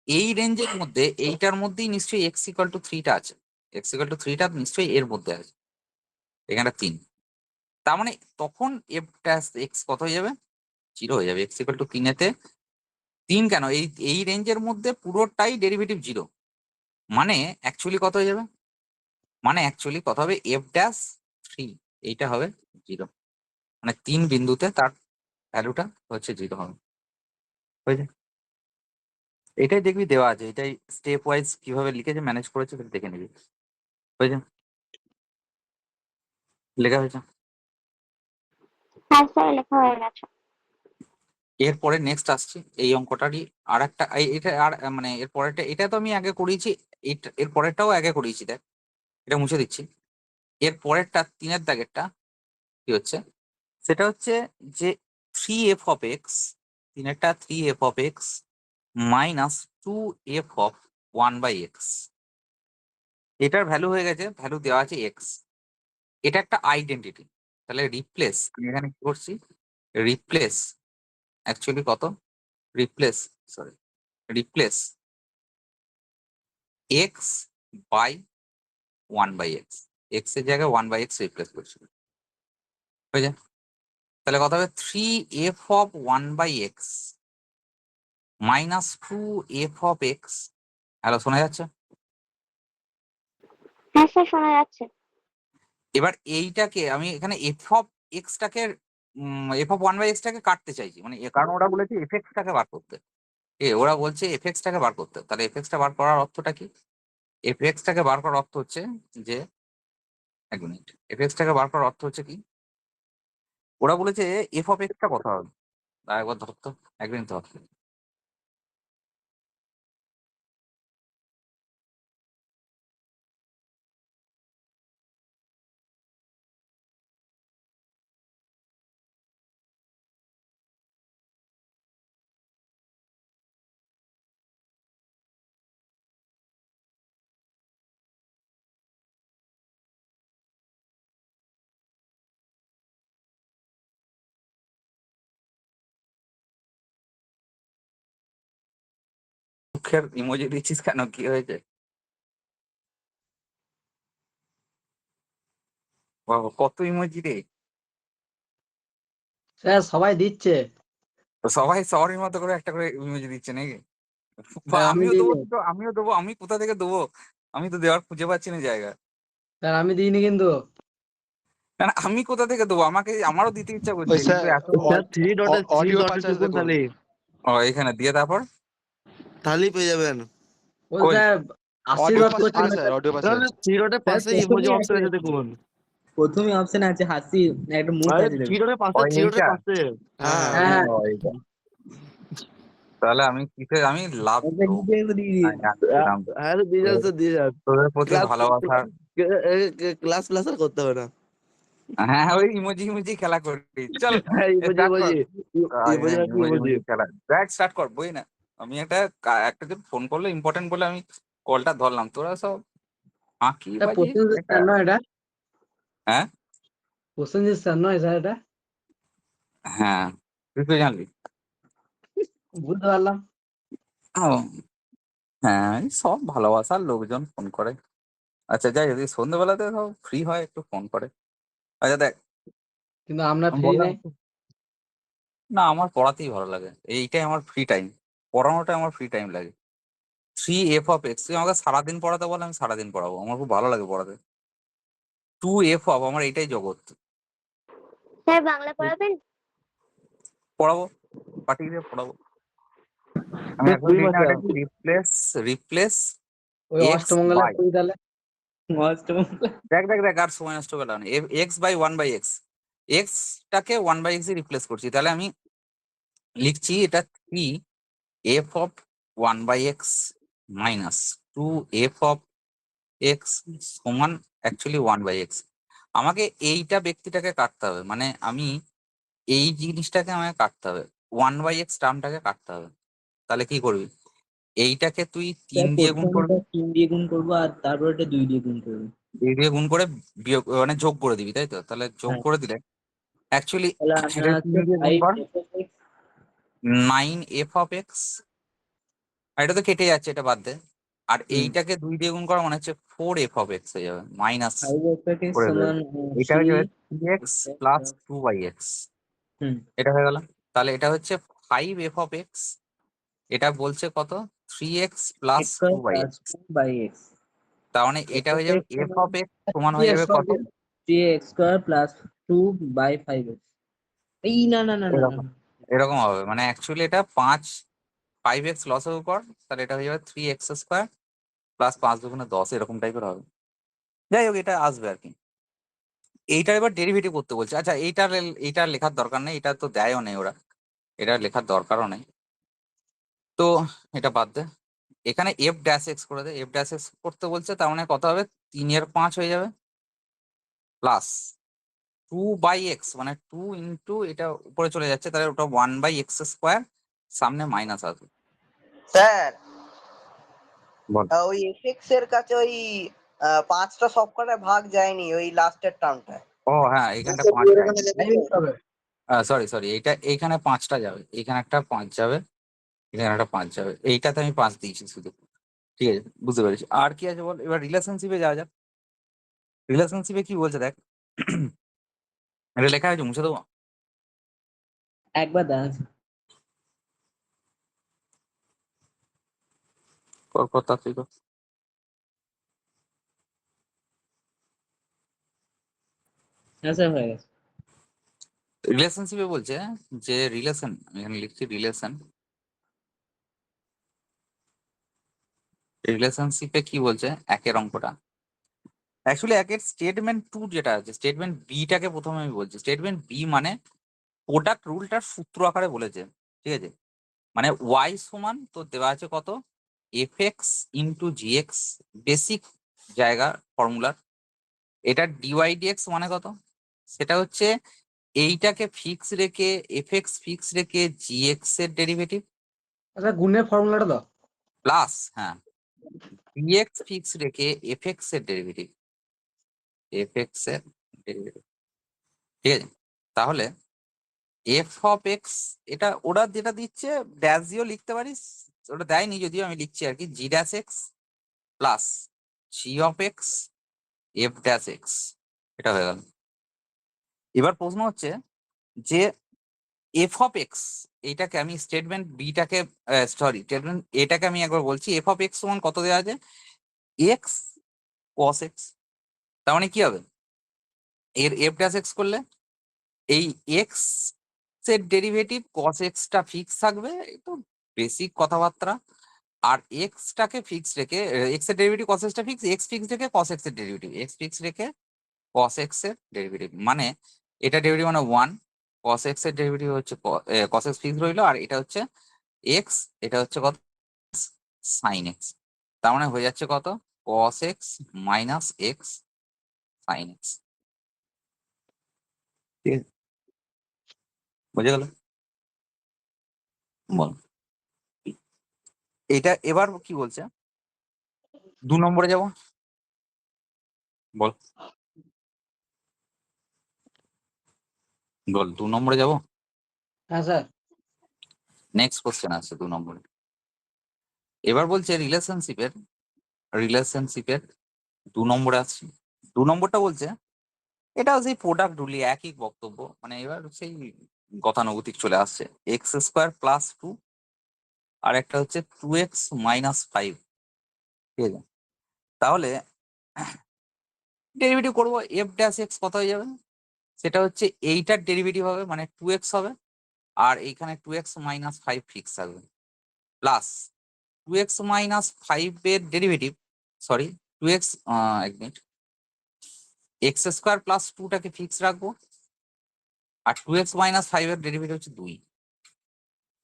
এই রেঞ্জের মধ্যে এইটার মধ্যেই নিশ্চয়ই এক্স ইকাল টু 3টা আছে, এক্স ইকাল টু 3টা নিশ্চয়ই এর মধ্যে আছে, এখানে 3। তার মানে তখন এফ ড্যাশ এক্স কত হয়ে যাবে, 0 হয়ে যাবে। এক্স ইকাল টু 3-এতে 3 কেন, এই এই রেঞ্জের মধ্যে পুরোটাই ডেরিভেটিভ 0, মানে অ্যাকচুয়ালি কত হয়ে যাবে, মানে অ্যাকচুয়ালি কত হবে, এফ ড্যাশ 3 এইটা হবে 0, মানে 3 বিন্দুতে তার ভ্যালুটা হচ্ছে 0 হবে। হয়ে যায়, এটাই দেখবি দেওয়া আছে, এটাই স্টেপ ওয়াইজ কিভাবে লিখেছে ম্যানেজ করেছে সেটা দেখে নিবি। হয়ে যায়, লেখা হয়েছে। হ্যাঁ স্যার লেখা হয়ে গেছে। এরপরে নেক্সট আসছি এই অঙ্কটারই আর একটা, এটা আর মানে এর পরেরটা, এটা তো আমি আগে করিয়েছি, এর পরেরটাও আগে করিয়েছি। দেখ এটা মুছে দিচ্ছি। এর পরেরটা 3-এর দাগেরটা কি হচ্ছে, সেটা হচ্ছে যে 3f অফ এক্স, 3-এরটা 3f of x minus 2f of 1/x, এটার ভ্যালু হয়ে গেছে, ভ্যালু দেওয়া আছে এক্স। এটা একটা আইডেন্টিটি। তাহলে রিপ্লেস, আমি এখানে কি করছি, রিপ্লেস অ্যাকচুয়ালি কত, replace x by 1/x, x এর জায়গায় 1/x রিপ্লেস করছি। হয়ে যায়, তাহলে কত হবে, 3f of 1/x minus 2f of x. Hello, শোনা যাচ্ছে? হ্যাঁ স্যার শোনা যাচ্ছে। এবার এইটাকে আমি এখানে এফ অফ এক্সটাকে, এফ অফ 1/x টাকে কাটতে চাইছি, মানে কারণ ওরা বলেছে এফ এক্সটাকে বার করতে, ওরা বলছে এফ এক্সটাকে বার করতে। তাহলে এফ এক্সটা বার করার অর্থটা কি, এফ এক্সটাকে বার করার অর্থ হচ্ছে যে, এক মিনিট, এফ এক্সটাকে বার করার অর্থ হচ্ছে কি, ওরা বলেছে এফ অফ এক্সটা কত হবে, একবার ধরতো, এক মিনিট ধর। মুখের ইমোজি দিচ্ছিস কেন, কি হয়েছে? বাবা, কত ইমোজি রে! স্যার সবাই দিচ্ছে। তো সবাই সবার মতো করে একটা করে ইমোজি দিচ্ছে নাকি? বা স্যার আমি আমিও দেবো, দিইনি। কিন্তু আমিও দেবো, আমি কোথা থেকে দেবো, আমি তো দেওয়ার খুঁজে পাচ্ছি না জায়গা। স্যার আমি দিইনি কিন্তু। না না, আমি কোথা থেকে দেবো? আমারও দিতে ইচ্ছা ওই করছে, কিন্তু স্যার এত স্যার থ্রি অডিও ডটে 50 টিপুন দেখুন, তাহলে। ও এখানে দিয়ে তারপর তাহলেই পেয়ে যাবেন। ও কই? স্যার 80 অডিও ডট 50 করছেন আছে না স্যার, স্যার? অডিও 50 তাহলে থ্রি ডটের স্যার পাশে ইমোজি অপশন আছে দেখুন। প্রথমে অপশন আছে হাসি, একটা মুখ আরে আছে থ্রি দেখুন। ডটের পাশে, ওই থ্রি ডটের এইটা? পাশে। হ্যাঁ হ্যাঁ হ্যাঁ হ্যাঁ ও, এইটা। তাহলে আমি কিসে আমি লাভ একটা তো নিজে একটু দিয়ে দিন। দিলাম। হ্যাঁ দিয়ে যান স্যার, দিয়ে যান। তোদের প্রতি ক্লাস ভালোবাসার। ক্লাস ক্লাস আর করতে হবে না। হ্যাঁ, ওই ইমোজি ইমোজি খেলা করবি, চল হ্যাঁ ইমোজি স্টার্ট কর। ইমোজি ইমোজি হ্যাঁ, রাখি ইমোজি ইমোজি। ইমোজি খেলা দেখ, স্টার্ট কর বই না। আমি একটা যে ফোন করলো ইম্পর্টেন্ট বলে আমি কলটা ধরলাম, তোরা সব ফাঁকি এটা বাজি প্রসেনজিৎ এটা। স্যার নয় এটা? হ্যাঁ প্রসেনজিৎ স্যার নয় স্যার এটা? হ্যাঁ, তুই তো জানলি। বুঝতে পারলাম। ও, হ্যাঁ, এই সব ভালোবাসার লোকজন ফোন করে। আচ্ছা যাই, যদি সন্ধ্যেবেলাতে সব ফ্রি হয় একটু ফোন করে। আচ্ছা দেখ, কিন্তু আমরা আমি ফ্রি বললাম নেই। না, আমার পড়াতেই ভালো লাগে, এইটাই আমার ফ্রি টাইম। পড়ানোটা আমার ফ্রি টাইম লাগে। 3f(x), তুই আমাকে সারাদিন পড়াতে বলে আমি সারাদিন পড়াবো, আমার খুব ভালো লাগে পড়াতে। 2f, আমার এইটাই জগৎ। স্যার বাংলা পড়াবেন? পড়াবো, পাঠিয়ে দিয়ে পড়াবো। আমি স্যার এখন 2 দিই না, মাসে ওটা কি রিপ্লেস রিপ্লেস ওই এক্স অষ্টমঙ্গলা বাই, করি তাহলে। অষ্টম। দেখ দেখ দেখ, আর সময় নষ্ট করলাম না, x/1/x, টাকে 1/x এ রিপ্লেস করছি, তাহলে আমি লিখছি এটা 3f(1/x মাইনাস 2f(x) সমান অ্যাকচুয়ালি 1/x। আমাকে এইটা ব্যক্তিটাকে কাটতে হবে, মানে আমি এই জিনিসটাকে আমাকে কাটতে হবে, 1/x টার্মটাকে কাটতে হবে। তাহলে কি করবি? এইটাকে তুই 3 স্যার দিয়ে গুণ প্রথমে করবি, 3 দিয়ে গুণ করবো আর তারপর এটা 2 দিয়ে গুণ করবো। 2 দিয়ে গুণ করে বিয়োগ মানে যোগ করে দিবি, তাই তো? তাহলে যোগ হ্যাঁ, করে দিলে অ্যাকচুয়ালি তাহলে আমরা এটা হচ্ছে 3 দিয়ে গুণ 5 কর, f(x) 9f(x), আর এটা তো কেটে যাচ্ছে, এটা বাদ দে। আর হুম, এইটাকে 2 দিয়ে গুণ করা মানে হচ্ছে 4f(x) হয়ে যাবে, মাইনাস 5 f(x) করে দেবে। সমান এটা হয়ে 3 যাবে 3x প্লাস 2/x। হুম, এটা হয়ে গেল। তাহলে এটা হচ্ছে 5f(x), এটা বলছে কত? 3x plus x square 2/x। Plus 2/x। তার মানে এটা হয়ে যাবে f(x) সমান f(x) সমান হয়ে 3x যাবে কত? 3x square plus 2/5x। এই না না না না না, এরকম এরকম হবে, মানে অ্যাকচুয়ালি এটা 5x লসের উপর, তাহলে এটা হয়ে যাবে 3x² প্লাস 5×2 = 10, এরকম টাইপের হবে। যাই হোক, এটা আসবে আর কি। এইটার এবার ডেরিভেটিভ করতে বলছে। আচ্ছা, এইটা লেখার দরকার নেই, এটা তো দেয়ও নেই ওরা, এটা লেখার দরকারও নেই। তো এটা বাদ দে, এখানে f'(x) করে দে। f'(x) করতে বলছে, তার মানে কত হবে? 3/5 হয়ে যাবে প্লাস 2/x, মানে 2 ইন্টু এটা উপরে চলে যাচ্ছে, তাহলে ওটা 1/x², সামনে মাইনাস আসবে। স্যার বল। ওই এফএক্স এর কাছে ওই 5টা সবকটা ভাগ যায়নি ওই লাস্টের টার্মটা। ও হ্যাঁ, এইখানটা 5 যাবে। সরি সরি, এইখানে 5টা যাবে, এইখানে একটা 5 যাবে, এখানে একটা 5 যাবে, এইটাতে আমি 5 দিয়েছি শুধু। ঠিক আছে, বুঝতে পেরেছি। আর কি আছে বল, এবার রিলেশনশিপে যাওয়া যাক। রিলেশনশিপে কি বলছে দেখ, এটা লেখা আছে, মুছে দেবো। একবার দাঁড়ান। কর তাড়াতাড়ি কর। হ্যাঁ স্যার হয়ে গেছে। রিলেশনশিপে বলছে যে রিলেশন, আমি এখানে লিখছি রিলেশনশিপে কি বলছে, একের অঙ্কটা অ্যাকচুয়ালি একের স্টেটমেন্ট 2 যেটা আছে, স্টেটমেন্ট বিটাকে প্রথমে আমি বলছি। স্টেটমেন্ট বি মানে প্রোডাক্ট রুলটার সূত্র আকারে বলেছে, ঠিক আছে? মানে ওয়াই সমান তো দেওয়া আছে কত, f(x)*(gx), বেসিক জায়গা ফর্মুলার। এটা dy/dx মানে কত? সেটা হচ্ছে এইটাকে ফিক্স রেখে, f(x) ফিক্স রেখে gx এর ডেরিভেটিভ আচ্ছা গুণের ফর্মুলাটা দাও। প্লাস, হ্যাঁ, dx ফিক্স রেখে f(x) এর ডেরিভেটিভ, f(x) এর ডেরিভেটিভ, ঠিক আছে? তাহলে f(x), এটা ওরা যেটা দিচ্ছে ড্যাশ দিয়েও লিখতে পারিস, ওটা দেয়নি যদিও, আমি লিখছি আর কি, g'(x) প্লাস g(x) f'(x), এটা হয়ে গেল। এবার প্রশ্ন হচ্ছে যে f(x), এইটাকে আমি স্টেটমেন্ট বিটাকে, সরি স্টেটমেন্ট এটাকে আমি একবার বলছি, f(x) সমান কত দেওয়া আছে, x cos x। তার মানে কি হবে, এর এফ ড্যাশ এক্স করলে এই এক্স এর ডেরিভেটিভ কস এক্সটা ফিক্স থাকবে, একটু বেসিক কথাবার্তা। আর এক্সটাকে ফিক্স রেখে এক্স এর ডেরিভেটিভ কস এক্সটা ফিক্স, এক্স ফিক্স রেখে কস এক্স এর ডেরিভেটিভ, এক্স ফিক্স রেখে কস এক্স এর ডেরিভেটিভ, মানে এটা ডেরিভেটিভ মানে 1, কস এক্স এর ডেরিভেটিভ হচ্ছে কস এক্স ফিক্স রইলো, আর এটা হচ্ছে এক্স, এটা হচ্ছে কত সাইন এক্স। তার মানে হয়ে যাচ্ছে কত cos x minus x sine x. ঠিক আছে, বুঝে গেল? বল এটা এবার কি বলছে, 2 নম্বরে যাব, বল বল 2 নম্বরে যাব। হ্যাঁ স্যার। নেক্সট কোশ্চেন আছে 2 নম্বরে। এবার বলছে রিলেশনশিপের 2 নম্বরে আছে। 2 নম্বরটা বলছে, এটাও সেই প্রোডাক্ট রুলি, একই বক্তব্য, মানে এবার সেই গতানুগতিক চলে আসছে। এক্স স্কোয়ার প্লাস 2 আর একটা হচ্ছে 2x মাইনাস 5। ঠিক আছে, তাহলে ডেরিভেটিভ করবো, এফ ড্যাশ এক্স কত হয়ে যাবে, সেটা হচ্ছে এইটার ডেরিভেটিভ হবে মানে 2x হবে, আর এইখানে 2x মাইনাস 5 ফিক্স থাকবে, প্লাস 2x মাইনাস 5 এর ডেরিভেটিভ, সরি 2x, এক মিনিট, এক্স স্কোয়ার প্লাস 2টাকে ফিক্স রাখবো, আর 2x মাইনাস 5 এর ডেরিভেটিভ হচ্ছে 2।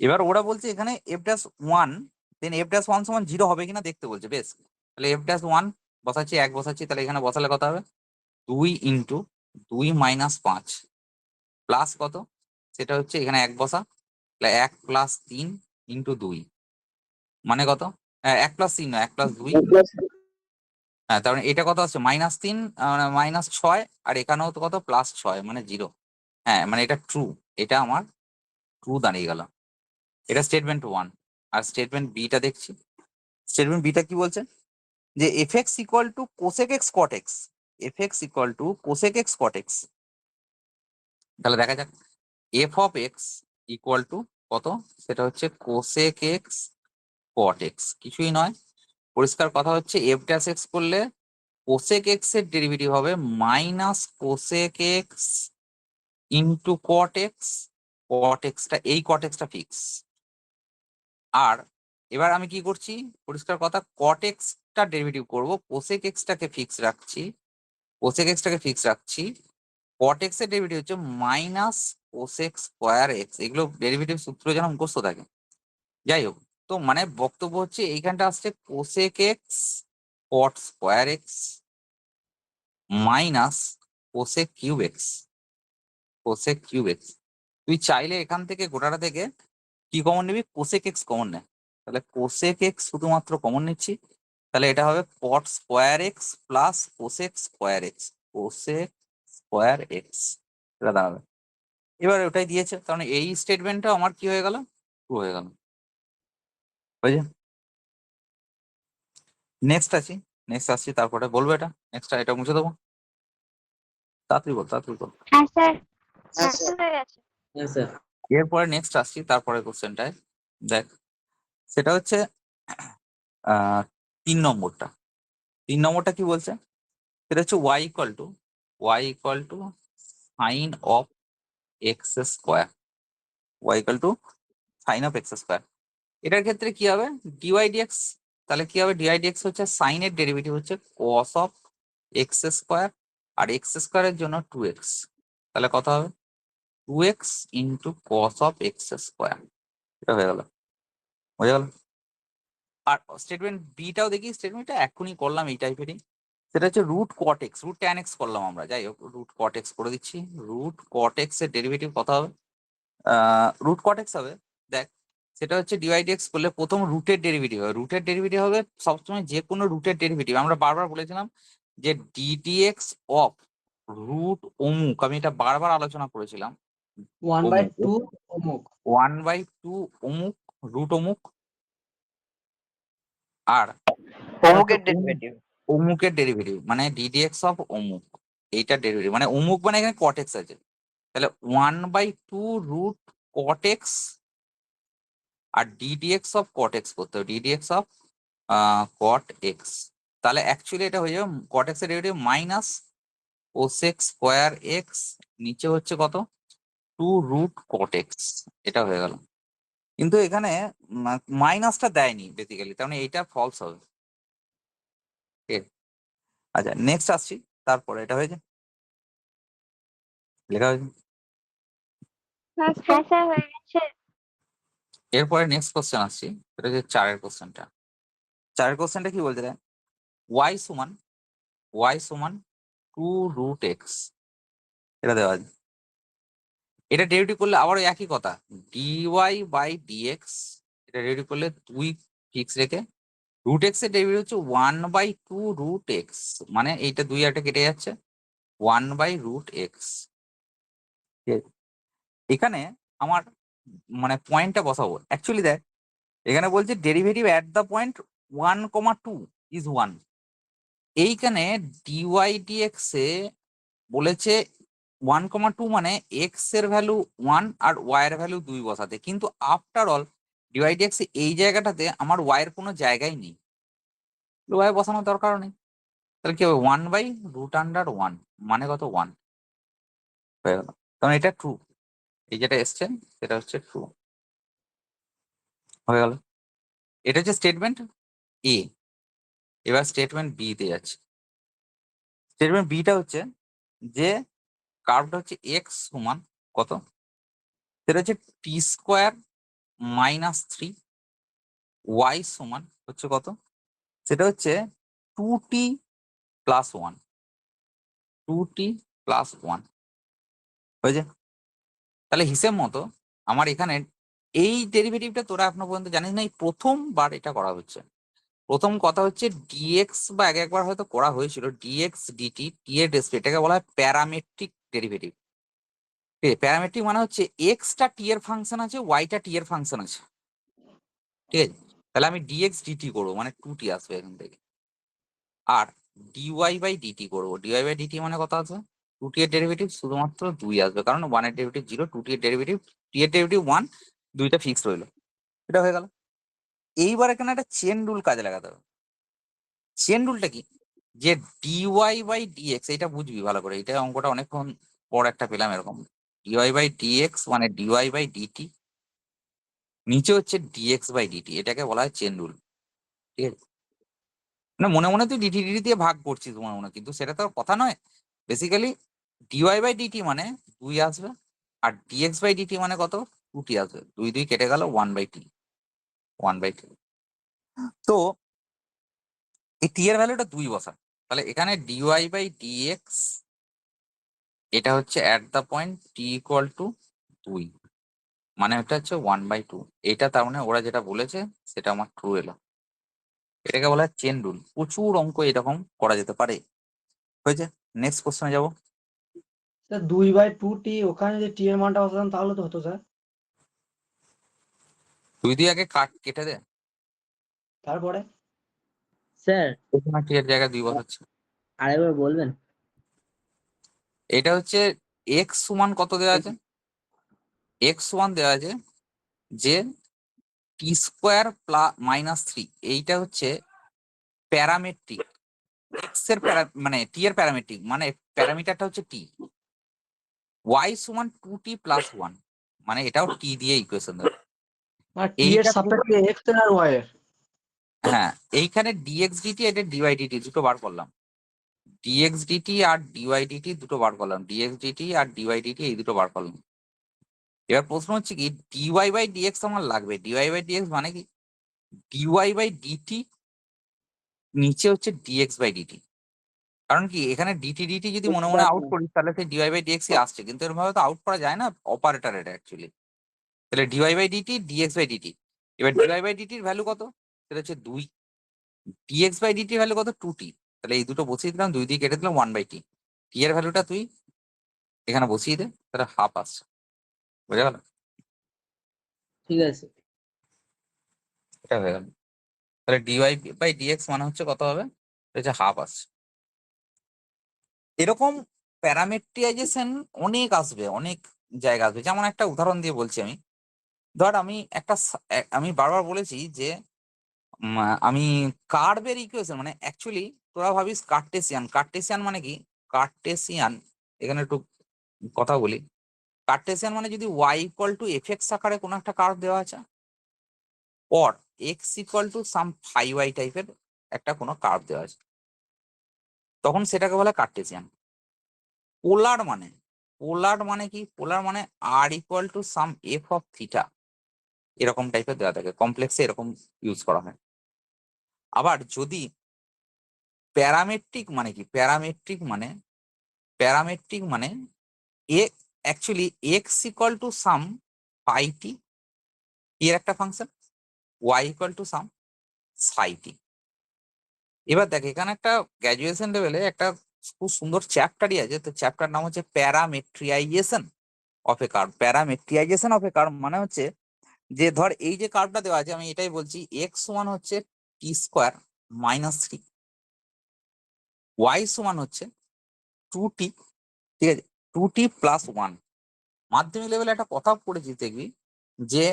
এবার ওরা বলছে এখানে এফ ড্যাশ 1, দেন এফ ড্যাশ 1 সমান 0 হবে কিনা দেখতে বলছে। বেশ, তাহলে এফ ড্যাশ 1 বসাচ্ছি, 1 বসাচ্ছি, তাহলে এখানে বসালে কত হবে 2 ইন্টু 2 মাইনাস 5 প্লাস কত, সেটা হচ্ছে এখানে 1 বসা, তাহলে 1 প্লাস 3 ইন্টু 2 মানে কত, 1 প্লাস 3 না 1 প্লাস 2। হ্যাঁ, তার মানে এটা কত আছে -3 মানে -6, আর এখানেও তো কত +6 মানে 0। হ্যাঁ, মানে এটা ট্রু, এটা আমার ট্রু দাঁড়িয়ে গেল। এটা স্টেটমেন্ট 1। আর স্টেটমেন্ট বিটা দেখছি, স্টেটমেন্ট বিটা কি বলছে, যে F x equal two cosec x cot x, F x equal two cosec x কট এক্স। তাহলে দেখা যাক, F of x equal two কত, সেটা হচ্ছে কোসেক এক্স কট এক্স, কিছুই নয়, পরিষ্কার কথা হচ্ছে এফ ড্যাশ এক্স করলে কোসেক এক্স এর ডেরিভেটিভ হবে minus cosec x into cot x, cot এক্সটা এই কট এক্সটা ফিক্স। আর এবার আমি কি করছি, পরিষ্কার কথা, কট এক্সটা ডেরিভেটিভ করবো, কোসেক এক্সটাকে ফিক্স রাখছি, কোসেক এক্সটাকে ফিক্স রাখছি, কট এক্স এর ডেরিভেটিভ হচ্ছে মাইনাস কোসেক স্কোয়ার এক্স। এগুলো ডেরিভেটিভ সূত্র যেন মুখস্থ থাকে। যাই হোক, তো মানে বক্তব্য হচ্ছে এইখানটা আসছে cosec x cot square x minus cosec cube x, cosec cube x. তুই চাইলে এখান থেকে গোটাটা থেকে কি কমন নিবি, কোসেক এক্স কমন নে, তাহলে কোসেক এক্স শুধুমাত্র কমন নিচ্ছি, তাহলে এটা হবে cot square x plus cosec square x, cosec square x, এটা দাঁড়াবে। এবার ওটাই দিয়েছে, তার মানে এই স্টেটমেন্টটা আমার কি হয়ে গেল, ট্রু হয়ে গেল। বুঝলি? নেক্সট আসছি, তারপরে বলবো এটা, নেক্সট এটা মুছে দেবো, তাড়াতাড়ি বল তাড়াতাড়ি বল। হ্যাঁ স্যার, হয়ে গেছে। হ্যাঁ স্যার। এরপরে নেক্সট আসছি, তারপরে কোশ্চেনটায় দেখ, সেটা হচ্ছে 3 নম্বরটা। 3 নম্বরটা কি বলছে, সেটা হচ্ছে y equal to sine of x square, y equal to sine of x square. এটার ক্ষেত্রে কি হবে ডিওয়াই ডিএক্স, তাহলে কি হবে ডিওয়াই ডিএক্স হচ্ছে সাইনের ডেরিভেটিভ হচ্ছে কস অফ এক্স স্কোয়ার, আর এক্স স্কোয়ারের জন্য 2x, তাহলে কত হবে 2x into cos of x square. এটা হয়ে গেল, বুঝে গেল? আর স্টেটমেন্ট বিটাও দেখি, স্টেটমেন্টটা এখনই করলাম এই টাইপেরই, সেটা হচ্ছে root cot x, root tan x করলাম আমরা, যাই হোক রুট কট এক্স করে দিচ্ছি। রুট কট এক্স এর ডেরিভেটিভ কত হবে, রুট কট এক্স হবে, দেখ সেটা হচ্ছে ডিওয়াই ডিএক্স করলে প্রথম রুটের ডেরিভেটিভ হবে, রুটের ডেরিভেটিভ হবে সবসময় যে কোনো রুটের ডেরিভেটিভ, আমরা বারবার বলেছিলাম যে ডিডিএক্স অফ রুট অমুক, আমি এটা বারবার আলোচনা করেছিলাম, 1/2 অমুক। 1/2 অমুক রুট অমুক, আর অমুকের ডেরিভেটিভ, অমুকের ডেরিভেটিভ মানে ডিডিএক্স অফ অমুক, এইটার ডেরিভেটিভ মানে অমুক মানে এখানে কট এক্স আছে, তাহলে 1/2 রুট কট এক্স আর ডিডিএক্স অফ কট এক্স করতে হবে, ডিডিএক্স অফ কট এক্স, তাহলে অ্যাকচুয়ালি এটা হয়ে যাবে কট এক্স এর derivative minus cosec square x, নিচে হচ্ছে কত 2√cot x, এটা হয়ে গেল। কিন্তু এখানে মাইনাসটা দেয়নি বেসিক্যালি, তার মানে এইটা ফলস হবে। ঠিক আছে? আচ্ছা নেক্সট আসছি, তারপরে এটা হয়েছে লেখা হয়েছে। হ্যাঁ স্যার হয়ে গেছে। এরপরে নেক্সট কোশ্চেন আসছি, এটা হচ্ছে 4-এর কোশ্চেনটা। 4-এর কোশ্চেনটা কি বলতে দেয়, y সমান 2√x, এটা দেওয়া আছে। এটা ডেরিভেটিভ করলে আবার ওই একই কথা, dy/dx, এটা ডেরিভেটিভ করলে 2 ফিক্স রেখে √x এর ডেরিভেটিভ হচ্ছে 1/2√x, মানে এইটা 2 একটা কেটে যাচ্ছে 1/√x। এখানে আমার মানে পয়েন্টটা বসাবো, অ্যাকচুয়ালি দেখ এখানে বলছে derivative at the point 1,2 is 1। এইখানে dy/dx এ বলেছে 1,2 মানে এক্স এর ভ্যালু 1 আর ওয়াই এর ভ্যালু 2 বসাতে, কিন্তু আফটার অল dy/dx এই জায়গাটাতে আমার ওয়াই এর কোনো জায়গায় নেই, ওয়াই বসানোর দরকার নেই। তাহলে কি হবে 1/√1, মানে কত 1 হয়ে গেল। কারণ এটা ট্রু, এই যেটা এসছে সেটা হচ্ছে ট্রু হয়ে গেল। এটা হচ্ছে স্টেটমেন্ট এ। এবার স্টেটমেন্ট বি তে যাচ্ছে। স্টেটমেন্ট বিটা হচ্ছে যে কার্ভটা হচ্ছে এক্স সমান কত, সেটা হচ্ছে t² - 3, ওয়াই সমান হচ্ছে কত, সেটা হচ্ছে 2t + 1, 2t + 1 হয়েছে। তাহলে হিসেব মতো আমার এখানে এই ডেরিভেটিভটা তোরা এখনো পর্যন্ত জানিস না, এই প্রথমবার এটা করা হচ্ছে। প্রথম কথা হচ্ছে ডিএক্স, বা আগে একবার হয়তো করা হয়েছিল ডিএক্স ডিটি, টি এর ডেসপে, এটাকে বলা হয় প্যারামেট্রিক ডেরিভেটিভ। প্যারামেট্রিক মানে হচ্ছে এক্সটা টি এর ফাংশন আছে, ওয়াইটা টি এর ফাংশন আছে। ঠিক আছে, তাহলে আমি ডিএক্স ডিটি করবো মানে 2t আসবে এখান থেকে, আর dy/dt করবো, dy/dt মানে কত আছে 2t এর ডেরিভেটিভ শুধুমাত্র 2 আসবে, কারণ 1 এর ডেরিভেটিভ 0, 2t এর ডেরিভেটিভ, t এর ডেরিভেটিভ 1, 2টা ফিক্সড রইলো। এটা হয়ে গেল। এইবার এখানে একটা চেন রুল কাজে লাগাতে হবে। চেন রুলটা কি, যে dy/dx, এটা বুঝবি ভালো করে, এটা অঙ্কটা অনেকক্ষণ পর একটা পেলাম এরকম। dy/dx মানে dy/dt, নিচে হচ্ছে dx/dt, এটাকে বলা হয় চেন রুল। ঠিক আছে, মানে মনে মনে তুই ডিটি ডিটি দিয়ে ভাগ করছিস তোমার মনে, কিন্তু সেটা তো আর কথা নয়। বেসিক্যালি dy/dt মানে 2 আসবে, আর dx/dt মানে কত 2t আসবে, 2 2 কেটে গেল 1/t, 1/t। তো এই t এর ভ্যালুটা 2 বসা, তাহলে এখানে dy/dx এটা হচ্ছে অ্যাট দ্য পয়েন্ট t = 2, মানে এটা হচ্ছে 1/2। এটা তার মানে ওরা যেটা বলেছে সেটা আমার ট্রু এলো। এটাকে বলা হয় চেন রুল। প্রচুর অঙ্ক এরকম করা যেতে পারে। হয়েছে, নেক্সট কোশ্চেনে যাবো। স্যার 2/2t, ওখানে যদি টি এর মানটা বসাতাম তাহলে তো হতো স্যার। 2 2 আগে কেটে দে, তারপরে স্যার এখানে টি এর জায়গায় 2 বসাচ্ছে। আরেকবার বলবেন? এটা হচ্ছে এক্স সমান কত দেওয়া আছে, এক্স সমান দেওয়া আছে যে t² - 3, এইটা হচ্ছে প্যারামেট্রিক, এক্স এর মানে টি এর প্যারামেট্রিক, মানে প্যারামিটারটা হচ্ছে টি। ওয়াই সমান 2t + 1, মানে এটাও টি দিয়ে ইকুয়েশন দেবে। মানে টি এর এইটা সাপেক্ষে এক্স এর আর ওয়াই এর। হ্যাঁ, এইখানে ডিএক্স ডিটি, এটা ডিওয়াই/ডিটি দুটো বার করলাম, ডিএক্স ডিটি আর ডিওয়াই/ডিটি দুটো বার করলাম, ডিএক্স ডিটি আর ডিওয়াই/ডিটি এই দুটো বার করলাম। এবার প্রশ্ন হচ্ছে কি dy/dx আমার লাগবে, dy/dx মানে কি dy/dt, নিচে হচ্ছে dx/dt। কারণ কি এখানে ডিটি ডিটি যদি মনে মনে আউট করিস তাহলে সেই dy/dx আসছে, কিন্তু এরকম ভাবে তো আউট করা যায় না, অপারেটর এটা অ্যাকচুয়ালি। তাহলে dy/dt dx/dt, এবার dy/dt এর ভ্যালু কত, সেটা হচ্ছে 2, dx/dt এর ভ্যালু কত 2t, তাহলে এই দুটো বসিয়ে দিলাম, 2 দিয়ে কেটে দিলাম 1/t, t এর ভ্যালুটা তুই এখানে বসিয়ে দে, তাহলে হাফ আসছে। বুঝা গেল, ঠিক আছে। এটা হয়ে গেল। তাহলে dy/dx মানে হচ্ছে কত হবে, এটা হচ্ছে হাফ আসছে। এরকম প্যারামেট্রিয়াইজেশন অনেক আসবে, অনেক জায়গা আসবে। যেমন একটা উদাহরণ দিয়ে বলছি আমি, ধর আমি আমি বারবার বলেছি যে আমি কার্ভের ইকুয়েশন, মানে অ্যাকচুয়ালি তোরা ভাবিস কার্টেসিয়ান, কার্টেসিয়ান মানে কি কার্টেসিয়ান, এখানে একটু কথা বলি। কার্টেসিয়ান মানে যদি y equal to f x আকারে কোনো একটা কার্ভ দেওয়া আছে, or x equal to some phi y টাইপের একটা কোনো কার্ভ দেওয়া আছে, তখন সেটাকে বলে কার্টেসিয়ান। পোলার মানে কি? পোলার মানে r equal to some f of theta, এরকম টাইপের দেওয়া থাকে, কমপ্লেক্সে এরকম ইউজ করা হয়। আবার যদি প্যারামেট্রিক মানে কি? প্যারামেট্রিক মানে uh actually x equal to some phi t এর একটা function, y equal to some psi t. এবার দেখ এখানে একটা গ্র্যাজুয়েশন লেভেলে একটা খুব সুন্দর চ্যাপ্টারই আছে, তো চ্যাপ্টার নাম হচ্ছে parametrization of a curve. Parametrization of a curve মানে হচ্ছে যে ধর এই যে কার্ভটা দেওয়া আছে, আমি এটাই বলছি, এক্স সমান হচ্ছে টি স্কোয়ার মাইনাস থ্রি, ওয়াই সমান হচ্ছে টু টি, ঠিক আছে, টু টি প্লাস ওয়ান। মাধ্যমিক লেভেলে একটা কথা পড়েছিস দেখবি যে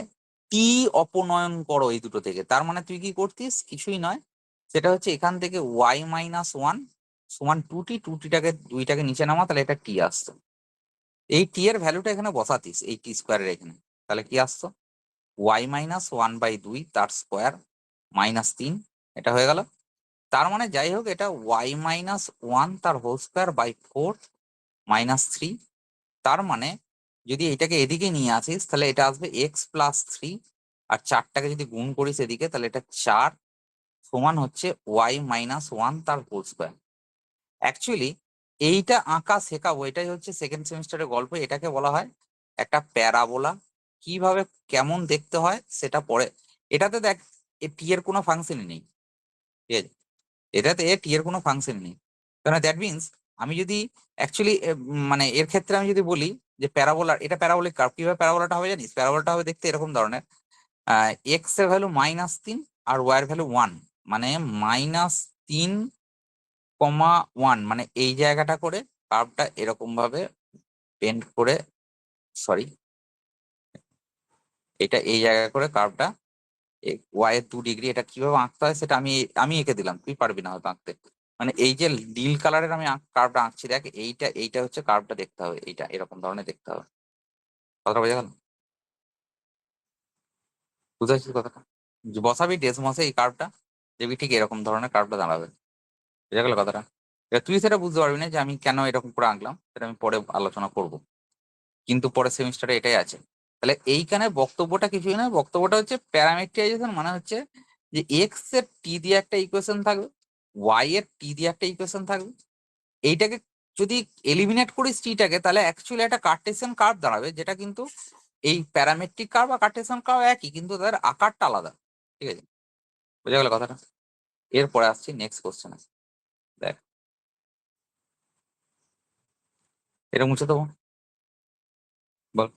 টি অপনয়ন করো এই দুটো থেকে, তার মানে তুই কি করতিস? কিছুই নয়, সেটা হচ্ছে এখান থেকে ওয়াই মাইনাস ওয়ান সমান টু টি, টু টিটাকে দুইটাকে নিচে নামা, তাহলে এটা টি আসতো। এই টি এর ভ্যালুটা এখানে বসাতিস এই টি স্কোয়ারের এখানে, তাহলে কি আসতো? ওয়াই মাইনাস ওয়ান বাই দুই তার স্কোয়ার মাইনাস তিন, এটা হয়ে গেল। তার মানে যাই হোক, এটা ওয়াই মাইনাস ওয়ান তার whole square by four minus three. তার মানে যদি এটাকে এদিকে নিয়ে আসিস তাহলে এটা আসবে এক্স প্লাস থ্রি, আর চারটাকে যদি গুণ করিস এদিকে তাহলে এটা চার সমান হচ্ছে ওয়াই মাইনাস ওয়ান তার হোল স্কোয়ার। অ্যাকচুয়ালি এইটা আঁকা শেখাবো, এটাই হচ্ছে সেকেন্ড সেমিস্টারের গল্প। এটাকে বলা হয় একটা প্যারাবোলা। কিভাবে কেমন দেখতে হয় সেটা পরে। এটাতে দেখ এ টি এর কোনো ফাংশনই নেই, ঠিক আছে, এটাতে টি এর কোনো ফাংশন নেই। কারণ দ্যাট মিনস আমি যদি অ্যাকচুয়ালি মানে এর ক্ষেত্রে আমি যদি বলি যে প্যারাবোলা, এটা প্যারাবোলিক কার্ভ, কিভাবে প্যারাবোলাটা হবে জানিস? প্যারাবোলাটা হবে দেখতে এরকম ধরনের, এক্স এর ভ্যালু মাইনাস তিন আর ওয়াই এর ভ্যালু ওয়ান, মানে মাইনাস তিন কমা ওয়ান, মানে এই জায়গাটা করে কার্ভটা এরকম ভাবে বেন্ড করে, সরি এটা এই জায়গা করে কার্ভটা ওয়াই এর 2 ডিগ্রি, এটা কিভাবে আঁকতে হয় সেটা আমি আমি এঁকে দিলাম, তুই পারবি না হয়তো আঁকতে। মানে এই যে নীল কালারের আমি কার্ভটা আঁকছি, দেখ এইটা হচ্ছে কার্ভটা দেখতে হবে, এইটা এরকম ধরনের দেখতে হবে। কথাটা বোঝা গেল? বুঝতে পারছিস কথাটা? যে বসাবি ডেসমসে এই কার্ভটা, দেখবি ঠিক এরকম ধরনের কার্ভটা দাঁড়াবে। বুঝা গেল কথাটা? এবার তুই সেটা বুঝতে পারবি না যে আমি কেন এরকম করে আঁকলাম, সেটা আমি পরে আলোচনা করব, কিন্তু পরের সেমিস্টারে এটাই আছে। তাহলে এইখানে বক্তব্যটা কিছুই না, বক্তব্যটা হচ্ছে প্যারামেট্রিয়াইজেশন মানে হচ্ছে যে এক্স এর টি দিয়ে একটা ইকুয়েশন থাকবে, ওয়াই এর টি দিয়ে একটা ইকুয়েশন থাকবে, এইটাকে যদি এলিমিনেট করিস টিটাকে, তাহলে অ্যাকচুয়ালি একটা কার্টেসিয়ান কার্ভ দাঁড়াবে, যেটা কিন্তু এই প্যারামেট্রিক কার্ভ বা কার্টেসিয়ান কার্ভ একই, কিন্তু তাদের আকারটা আলাদা। ঠিক আছে, বোঝা গেল কথাটা? এরপরে আসছি নেক্সট কোশ্চেনে। দেখ এটা মুছে দেবো, বল।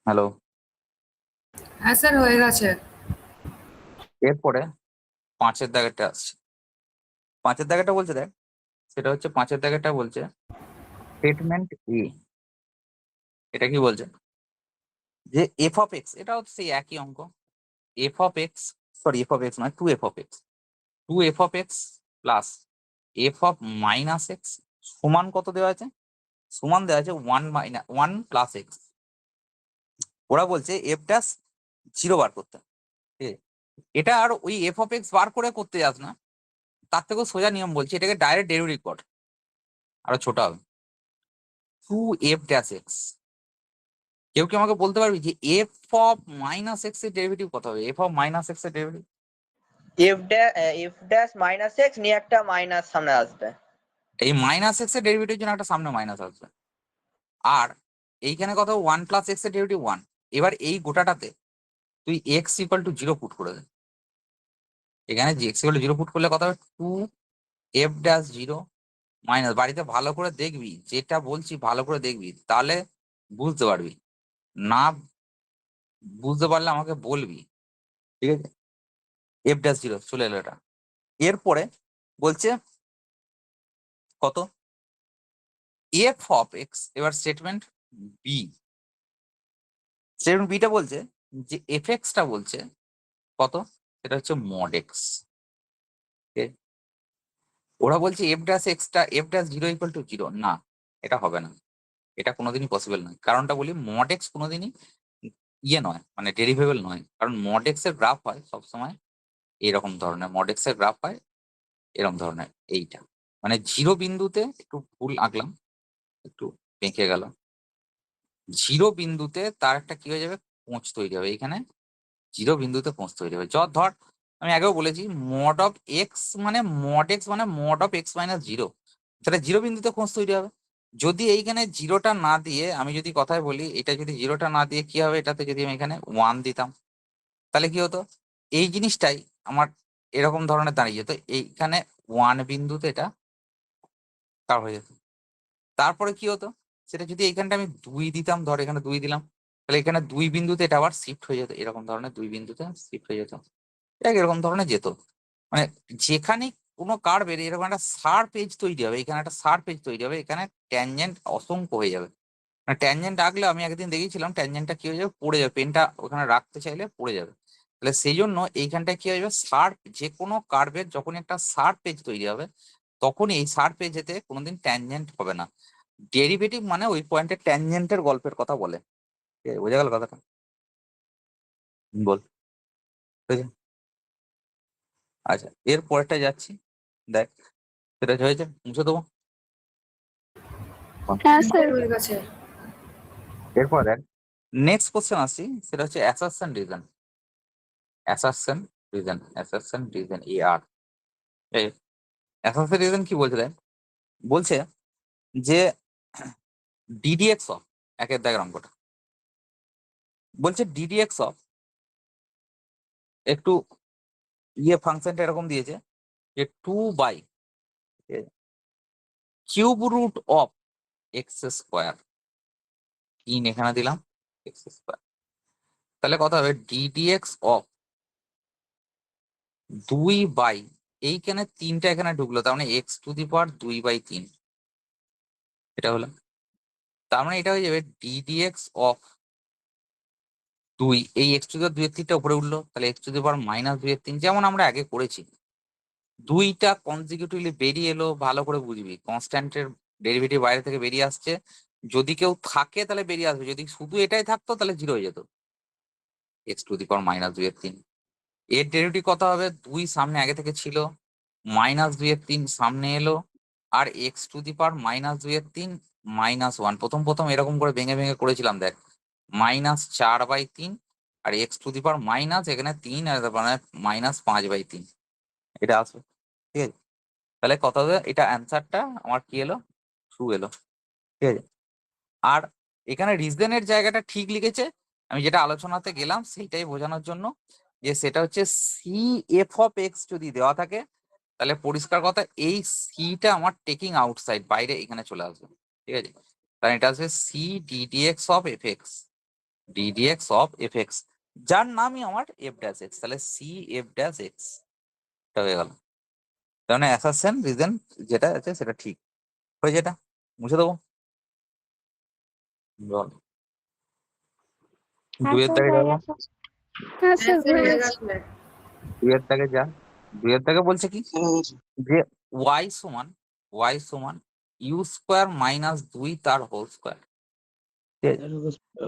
হ্যালো। হ্যাঁ স্যার হয়ে গেছে। এরপরে পাঁচের দাগেরটা আসছে। পাঁচের দাগেরটা বলছে, দেখ সেটা হচ্ছে পাঁচের দাগেরটা বলছে স্টেটমেন্ট এ। এটা কি বলছে যে এফ অফ এক্স, এটা হচ্ছে সেই একই অঙ্ক, f of x, sorry f of x নয়, two f of x, two f of x plus f of minus x সমান কত দেওয়া আছে? সমান দেওয়া আছে one minus one plus x. ওরা বলছে এফ ড্যাশ জিরো বার করতে, ঠিক আছে? এটা আর ওই এফ অফ এক্স বার করে করতে যাস না, তার থেকেও সোজা নিয়ম বলছি, এটাকে ডাইরেক্ট ডেরিভেটিভ কর, আরো ছোট হবে, টু এফ ড্যাশ এক্স। কেউ কি আমাকে বলতে পারবি যে এফ অফ মাইনাস এক্স এর ডেরিভেটিভ কত হবে? এফ অফ মাইনাস এক্স এর derivative F dash minus x নিয়ে একটা মাইনাস সামনে আসবে। এই মাইনাস এক্স এর ডেরিভেটিভ জন্য একটা সামনে মাইনাস আসবে, আর এইখানে কত? ওয়ান প্লাস এক্স এর ডেরিভেটিভ ওয়ান। এবার এই গোটাটাতে তুই x equal to zero put করে দে। এখানে যে x equal to zero put করলে কত হবে? Two f dash zero minus, বাড়িতে ভালো করে দেখবি, যেটা বলছি ভালো করে দেখবি, তাহলে বুঝতে পারবি, না বুঝতে পারলে আমাকে বলবি, ঠিক আছে? এফ ড্যাশ জিরো চলে এলো এটা। এরপরে বলছে কত? F of x. এবার স্টেটমেন্ট বি, স্টেটমেন্ট বিটা বলছে যে এফ এক্সটা বলছে কত? সেটা হচ্ছে মড এক্স। ওরা বলছে F dash extra F dash 0 equal to 0, না এটা হবে না, এটা কোনোদিনই পসিবল নয়। কারণটা বলি, মড এক্স কোনোদিনই ইয়ে নয়, মানে ডেরিভেবল নয়। কারণ মড এক্স এর গ্রাফ হয় সবসময় এরকম ধরনের, মড এক্স এর গ্রাফ হয় এরকম ধরনের। এইটা মানে 0 বিন্দুতে, একটু ভুল আঁকলাম, একটু বেঁকে গেল, 0 বিন্দুতে তার একটা কি হয়ে যাবে, কোঁচ তৈরি হবে এইখানে, 0 বিন্দুতে কোঁচ তৈরি হবে। ধর আমি আগেও বলেছি, মড অফ এক্স মানে মড এক্স মানে মড অফ এক্স মাইনাস 0, সেটা 0 বিন্দুতে কোঁচ তৈরি হবে। যদি এইখানে 0টা না দিয়ে, আমি যদি কথায় বলি, এটা যদি 0টা না দিয়ে কি হবে, এটাতে যদি আমি এখানে 1 দিতাম, তাহলে কি হতো, এই জিনিসটাই আমার এরকম ধরনের দাঁড়িয়ে যেত, এইখানে 1 বিন্দুতে এটা কার হয়ে যেত। তারপরে কি হতো, সেটা যদি এইখানটা আমি 2 দিতাম, ধর এখানে 2 দিলাম, তাহলে এখানে 2 বিন্দুতে এটা আবার শিফট হয়ে যেত, এরকম ধরনের 2 বিন্দুতে শিফট হয়ে যেত, এরকম ধরনের যেত। মানে যেখানে কোনো কার্ভের এরকম একটা শার্প এজ তৈরি হবে, এখানে একটা শার্প এজ তৈরি হবে, এখানে ট্যানজেন্ট অসংখ্য হয়ে যাবে। মানে ট্যানজেন্ট আঁকলে, আমি একদিন দেখিয়েছিলাম, ট্যানজেন্টটা কি হয়ে যাবে, পড়ে যাবে, পেনটা ওখানে রাখতে চাইলে পড়ে যাবে। তাহলে সেই জন্য এইখানটা কি হয়ে যাবে, শার্প, যে কোনো কার্ভের যখন একটা শার্প এজ তৈরি হবে, তখন এই শার্প এজেতে কোনোদিন ট্যানজেন্ট হবে না। ডেরিভেটিভ মানে ওই পয়েন্টের ট্যানজেন্টের গল্পের কথা বলে, ঠিক আছে, বোঝা গেল কথাটা? বল, বুঝেছো? আচ্ছা, এর পরেরটা যাচ্ছি, দেখ সেটা হয়েছে, মুছে দেবো। হ্যাঁ স্যার। হয়ে গেছে। এরপর দেখ, নেক্সট কোশ্চেন আসছি, সেটা হচ্ছে assertion reason. Assertion reason, assertion reason, আর এই অ্যাসারশন রিজন কি বলছে দেখ, বলছে যে ডিডিএক্স অফ, একের দাগের অঙ্কটা বলছে ডিডিএক্স অফ, একটু ইয়ে ফাংশনটা এরকম দিয়েছে যে 2 by cube root of x square, 3 এখানে দিলাম এক্স স্কোয়ার, তাহলে কথা হবে ডিডিএক্স অফ 2 বাই, এইখানে 3টা এখানে ঢুকলো, তার মানে এক্স টু দি পাওয়ার 2/3, এটা হলো। তার মানে এটা হয়ে যাবে ডিডিএক্স অফ 2, এই এক্স টু দি পাওয়ার 2/3টা উপরে উঠলো, তাহলে এক্স টু দি পাওয়ার -2/3, যেমন আমরা আগে করেছি। 2টা কনজিকিউটিভলি বেরিয়ে এলো, ভালো করে বুঝবি, কনস্ট্যান্টের ডেরিভেটিভ বাইরে থেকে বেরিয়ে আসছে, যদি কেউ থাকে তাহলে বেরিয়ে আসবে, যদি শুধু এটাই থাকতো তাহলে 0 হয়ে যেত, এক্স টু দি পাওয়ার -2/3। এর ডেরিভেটিভ কত হবে, 2 সামনে আগে থেকে ছিল, -2/3 সামনে এলো, আর এক্স টু দি পাওয়ার -2/3 -1, প্রথম প্রথম এরকম করে ভেঙে ভেঙে করেছিলাম, দেখ -4/3, আর x to the power minus এখানে 3, আর মানে -5/3, এটা আসবে, ঠিক আছে। তাহলে কত হবে, এটা অ্যান্সারটা আমার কি এলো, ট্রু এলো, ঠিক আছে। আর এখানে রিজনের জায়গাটা ঠিক লিখেছে, আমি যেটা আলোচনাতে গেলাম সেইটাই বোঝানোর জন্য, যে সেটা হচ্ছে সি এফ অফ এক্স যদি দেওয়া থাকে, তাহলে পরিষ্কার কথা এই সিটা আমার টেকিং আউটসাইড, বাইরে এখানে চলে আসবে, ঠিক আছে। তাহলে এটা আসবে C d d x of f x, d d x of f x, যার নামই আমার এফ ড্যাশ এক্স, তাহলে সি এফ ড্যাশ এক্স, এটা হয়ে গেল। তার মানে অ্যাসারশন রিজন যেটা আছে সেটা ঠিক হয়েছে, এটা মুছে দেবো। বল, হ্যাঁ দুয়ের স্যার দাগে হয়ে যাবো, গেছে। হ্যাঁ স্যার হয়ে হয়ে গেছে। গেছে। দুয়ের দাগে যা, দুয়ের দাগে বলছে কি, যে ওয়াই সমান ইউ স্কোয়ার -2 তার হোল স্কোয়ার,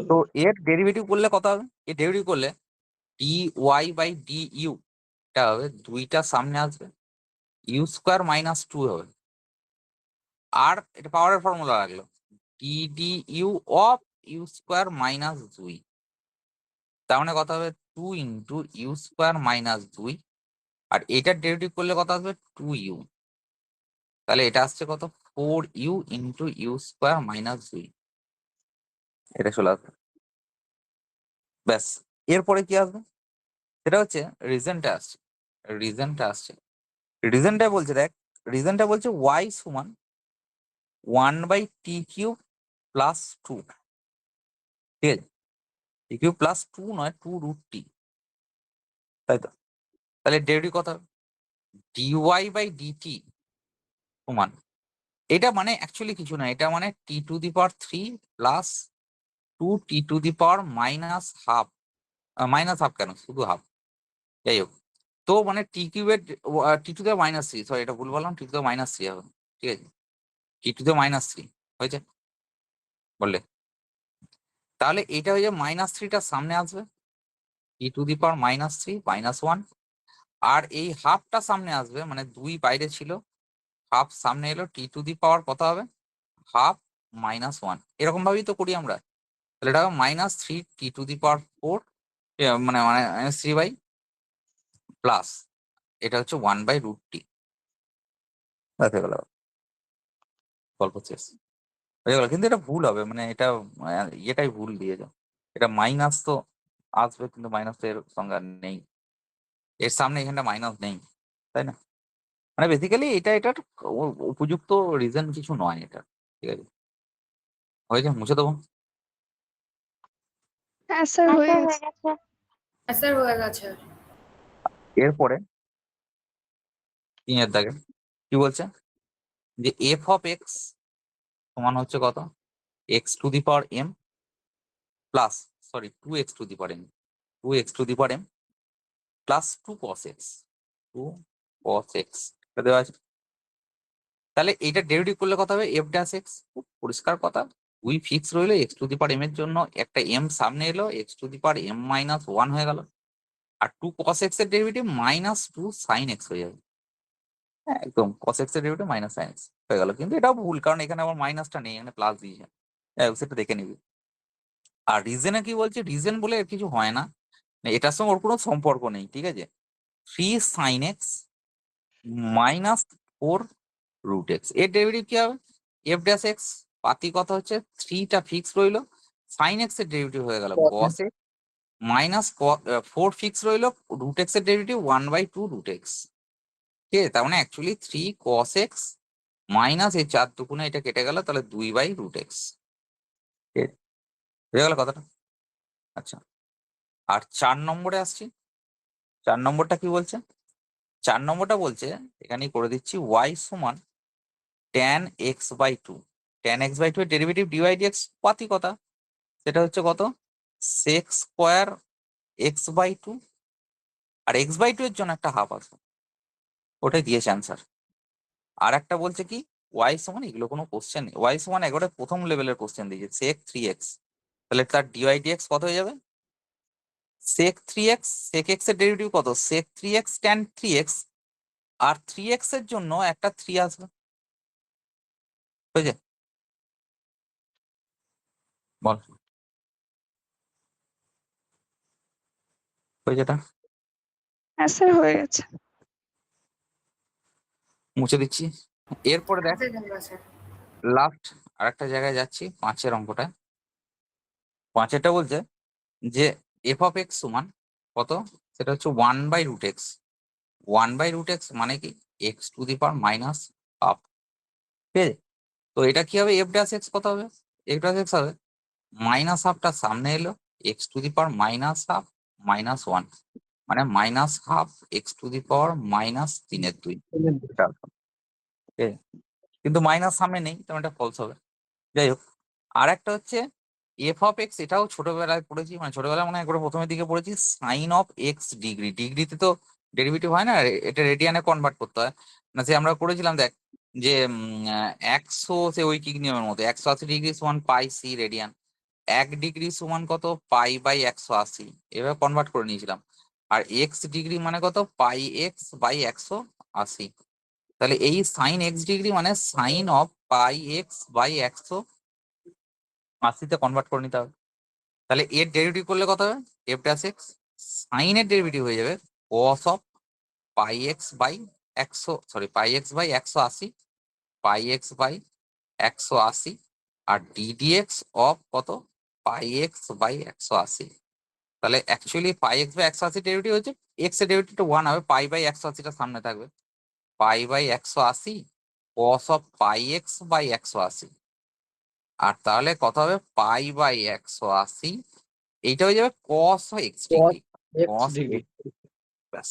তো এর ডেরিভেটিভ করলে কত হবে, এর ডেরিভেটিভ করলে d y by d u, এটা হবে 2টা সামনে আসবে, ইউ স্কোয়ার -2 হবে, আর এটা পাওয়ারের ফর্মুলা লাগলো d d u of u square -2, তার মানে কত হবে 2 ইন্টু ইউ স্কোয়ার -2, আর এটার ডেরিভেটিভ করলে কত আসবে 2u, তাহলে এটা আসছে কত 4u ইন্টু ইউ স্কোয়ার -2, এটা চলে আসবে। ব্যাস, এরপরে কি আসবে, সেটা হচ্ছে রিজনটা আসছে, রিজনটা আসছে, রিজনটা বলছে দেখ, রিজনটা বলছে y সমান 1/t³ প্লাস 2, ঠিক আছে, t³ প্লাস 2 নয় 2√t, তাই তো। তাহলে ডেরিভেটিভ কত হবে, dy/dt সমান, এটা মানে অ্যাকচুয়ালি কিছু না, এটা মানে t⁻³ প্লাস 2t⁻⁻½ -1/2, কেন শুধু হাফ, যাই হোক তো মানে টি কিউবের t to the minus three, sorry এটা ভুল বললাম, t to the minus three হবে, ঠিক আছে, t to the minus three হয়েছে বললে। তাহলে এটা হয়ে যাবে মাইনাস থ্রিটার সামনে আসবে t to the power minus three minus one, আর এই হাফটা সামনে আসবে, মানে দুই বাইরে ছিল, হাফ সামনে এলো, টি টু দি পাওয়ার কত হবে হাফ মাইনাস ওয়ান, এরকম ভাবেই তো করি আমরা। তাহলে এটা হবে minus three T to the power four, মানে মাইনাস থ্রি বাই প্লাস এটা হচ্ছে ওয়ান বাই রুট টি, হয়ে গেল গল্প শেষ হয়ে গেল। কিন্তু এটা ভুল হবে, মানে এটা এটাই ভুল দিয়ে যাও, এটা মাইনাস তো আসবে কিন্তু মাইনাস তো এর সঙ্গে আর নেই, এর সামনে এখানটা মাইনাস নেই, তাই না? মানে বেসিক্যালি এটা এটার উপযুক্ত রিজন কিছু নয় এটা, ঠিক আছে, হয়েছে, মুছে দেবো। হ্যাঁ স্যার হয়ে গেছে। হ্যাঁ স্যার হয়ে গেছে। এরপরে তিনের দাগে কি বলছে যে এফ অফ এক্স সমান হচ্ছে কত x to the power m plus, sorry two x to the power m, two x to the power m plus two cos x, two cos x দেওয়া আছে। তাহলে এইটা ডেরিভেটিভ করলে কত হবে এফ ড্যাশ এক্স, খুব পরিষ্কার কথা, দুই ফিক্স রইলো, x to the power m এর জন্য একটা এম সামনে এলো, x to the power m minus one হয়ে গেল, আর টু কস এক্স এর derivative minus two sine x হয়ে যাবে, হ্যাঁ একদম কস এক্স এর ডেরিভেটিভ মাইনাস সাইন এক্স হয়ে গেল। কিন্তু এটাও ভুল, কারণ এখানে আমার মাইনাসটা নেই, এখানে প্লাস দিয়েছে, সেটা দেখে নিবি। আর রিজনে কি বলছে, রিজন বলে এর কিছু হয় না, এটার সঙ্গে ওর কোনো সম্পর্ক নেই, ঠিক আছে, three sine x minus four root x, এর ডেরিভেটিভ কি হবে এফ ড্যাশ এক্স, পাতি কথা হচ্ছে থ্রিটা ফিক্স রইলো, সাইন এক্স এর ডেরিভেটিভ হয়ে গেল cos x minus four fix রইলো, রুট এক্স এর derivative one by two root x, ঠিক আছে, তার মানে actually three cos x minus এই চার দুগুণে এটা কেটে গেল, তাহলে দুই বাই রুট এক্স, হয়ে গেল কথাটা। আচ্ছা, আর চার নম্বরে আসছি, চার নম্বরটা কি বলছে, চার নম্বরটা বলছে এখানে করে দিচ্ছি ওয়াই সমান tan x by two, tan x by two এর ডেরিভেটিভ ডিওয়াই ডিএক্স পাতি কথা, সেটা হচ্ছে কত sec x square x by two, আর এক্স বাই টু এর জন্য একটা হাফ আছে, ওটাই দিয়েছে অ্যান্সার। আর একটা বলছে কি ওয়াই সমান, এগুলো কোনো কোশ্চেন নেই, ওয়াই সমান একেবারে প্রথম লেভেলের কোশ্চেন দিয়েছে সেক থ্রি এক্স, তাহলে তার ডিওয়াই ডিএক্স কত হয়ে যাবে sec three x, sec x এর ডেরিভেটিভ কত sec three x tan three x, আর থ্রি এক্স এর জন্য একটা থ্রি আসবে, বুঝলে বল হয়েছে এটা, হ্যাঁ স্যার হয়ে গেছে। মুছে দিচ্ছি। এরপরে দেখ হ্যাঁ স্যার হয়ে গেছে। লাস্ট আর একটা জায়গায় যাচ্ছি, পাঁচের অঙ্কটা, পাঁচেরটা বলছে যে এফ অফ এক্স সমান কত, সেটা হচ্ছে one by root x, one by root x মানে কি x to the power minus half, ঠিক আছে, তো এটা কি হবে এফ ড্যাশ এক্স কত হবে, এফ ড্যাশ এক্স হবে মাইনাস হাফটা সামনে এলো, x to the power minus half minus one, মানে minus half x to the power minus তিনের দুই, এটা আসবে, ঠিক আছে? কিন্তু মাইনাস সামনে নেই, তেমন এটা ফলস হবে। যাই হোক, আর একটা হচ্ছে এফ অফ এক্স, এটাও ছোটবেলায় পড়েছি, মানে ছোটবেলায় মনে হয় একবার প্রথমের দিকে পড়েছি, সাইন অফ এক্স ডিগ্রি, ডিগ্রিতে তো ডেরিভেটিভ হয় না, এটা রেডিয়ানে কনভার্ট করতে হয়, না সে আমরা করেছিলাম দেখ যে 100 সে ঐকিক নিয়মের মতো 180 ডিগ্রি সমান পাই সি রেডিয়ান, 1 ডিগ্রি সমান কত পাই বাই 180, এভাবে কনভার্ট করে নিয়েছিলাম, আর এক্স ডিগ্রি মানে কত পাই এক্স বাই 180, তাহলে এই সাইন এক্স ডিগ্রি মানে sine of pi x by 180 তে কনভার্ট করে নিতে হবে, তাহলে এর ডেরিভেটিভ করলে কত হবে এফ ড্যাশ এক্স, সাইন এর ডেরিভেটিভ হয়ে যাবে cos of pi x by 180, pi x by 180, আর ডিডিএক্স অফ কত পাই এক্স বাই 180, তাহলে actually pi x by 180 derivative হচ্ছে এক্স এর ডেরিভেটিভটা 1 হবে, পাই বাই 180টা সামনে থাকবে, pi by 180 cos of pi x by 180, আর তাহলে কত হবে পাই বাই 180, এইটা হয়ে যাবে কস এক্স ডিগ্রি, এক্স কস ডিগ্রি। ব্যাস,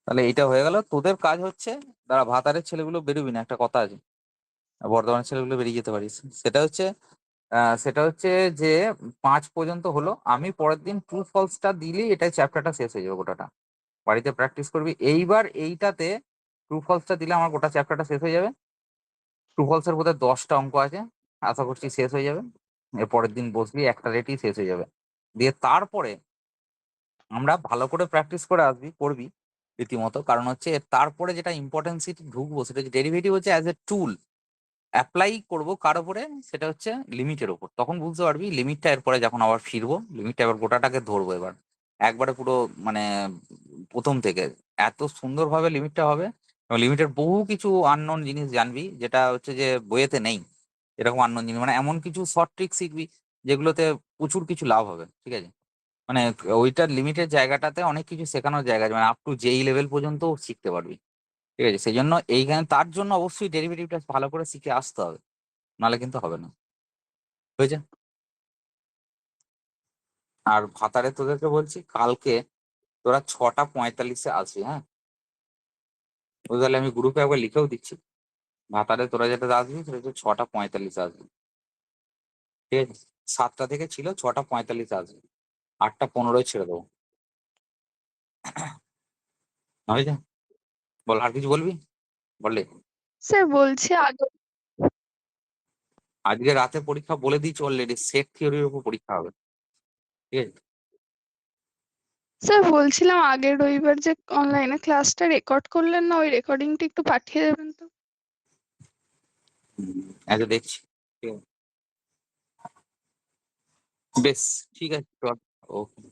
তাহলে এইটা হয়ে গেল। তোদের কাজ হচ্ছে দাঁড়া, ভাতারের ছেলেগুলো বেরোবি না, একটা কথা আছে, বর্ধমানের ছেলেগুলো বেরিয়ে যেতে পারিস, সেটা হচ্ছে যে 5 পর্যন্ত হলো, আমি পরের দিন ট্রু ফলসটা দিলেই এটা চ্যাপ্টারটা শেষ হয়ে যাবে গোটাটা, বাড়িতে প্র্যাকটিস করবি। এইবার এইটাতে ট্রু ফলসটা দিলে আমার গোটা চ্যাপ্টারটা শেষ হয়ে যাবে। ট্রু ফলসের বোধহয় 10টা অঙ্ক আছে, আশা করছি শেষ হয়ে যাবে। এর পরের দিন বসবি, একটা রেটেই শেষ হয়ে যাবে। দিয়ে তারপরে আমরা ভালো করে প্র্যাকটিস করে করবি রীতিমতো। কারণ হচ্ছে তারপরে যেটা ইম্পর্টেন্সি ঢুকবো সেটা হচ্ছে ডেরিভেটিভ হচ্ছে অ্যাজ এ টুল অ্যাপ্লাই করবো কার উপরে, সেটা হচ্ছে লিমিটের উপর। তখন বুঝতে পারবি লিমিটটা, এরপরে যখন আবার ফিরবো লিমিটটা এবার গোটাটাকে ধরবো এবার একবারে পুরো, মানে প্রথম থেকে এত সুন্দরভাবে লিমিটটা হবে। এবং লিমিটের বহু কিছু আননোন জিনিস জানবি, যেটা হচ্ছে যে বইয়েতে নেই এরকম আননোন জিনিস। মানে এমন কিছু শর্ট ট্রিক শিখবি যেগুলোতে প্রচুর কিছু লাভ হবে, ঠিক আছে? মানে ওইটার লিমিটের জায়গাটাতে অনেক কিছু শেখানোর জায়গা আছে, মানে আপ টু যেই লেভেল পর্যন্ত শিখতে পারবি, ঠিক আছে? সেই জন্য এইখানে তার জন্য অবশ্যই ডেরিভেটিভটা ভালো করে শিখে আসতে হবে, নাহলে কিন্তু হবে না, হয়েছে? আর ভাতারে তোদেরকে বলছি, কালকে তোরা 6:45-এ আসবি, হ্যাঁ? তাহলে আমি গ্রুপে একবার লিখেও দিচ্ছি, ভাতারে তোরা যেটা আসবি সেটা হচ্ছে 6:45-এ আসবি, ঠিক আছে? 7টা থেকে ছিল, 6:45-এ আসবি, 8:15-য় ছেড়ে দেবো, হয়েছে? বল, আর কিছু বলবি? বললে স্যার বলছি আগে আজকে রাতে পরীক্ষা বলে দিচ্ছি অলরেডি, সেট থিওরির উপর পরীক্ষা হবে, ঠিক আছে? স্যার বলছিলাম আগের রবিবার যে অনলাইনে ক্লাসটা রেকর্ড করলেন না, ওই রেকর্ডিংটা একটু পাঠিয়ে দেবেন তো। আচ্ছা দেখছি, ঠিক আছে, বেশ ঠিক আছে, চল, ওকে।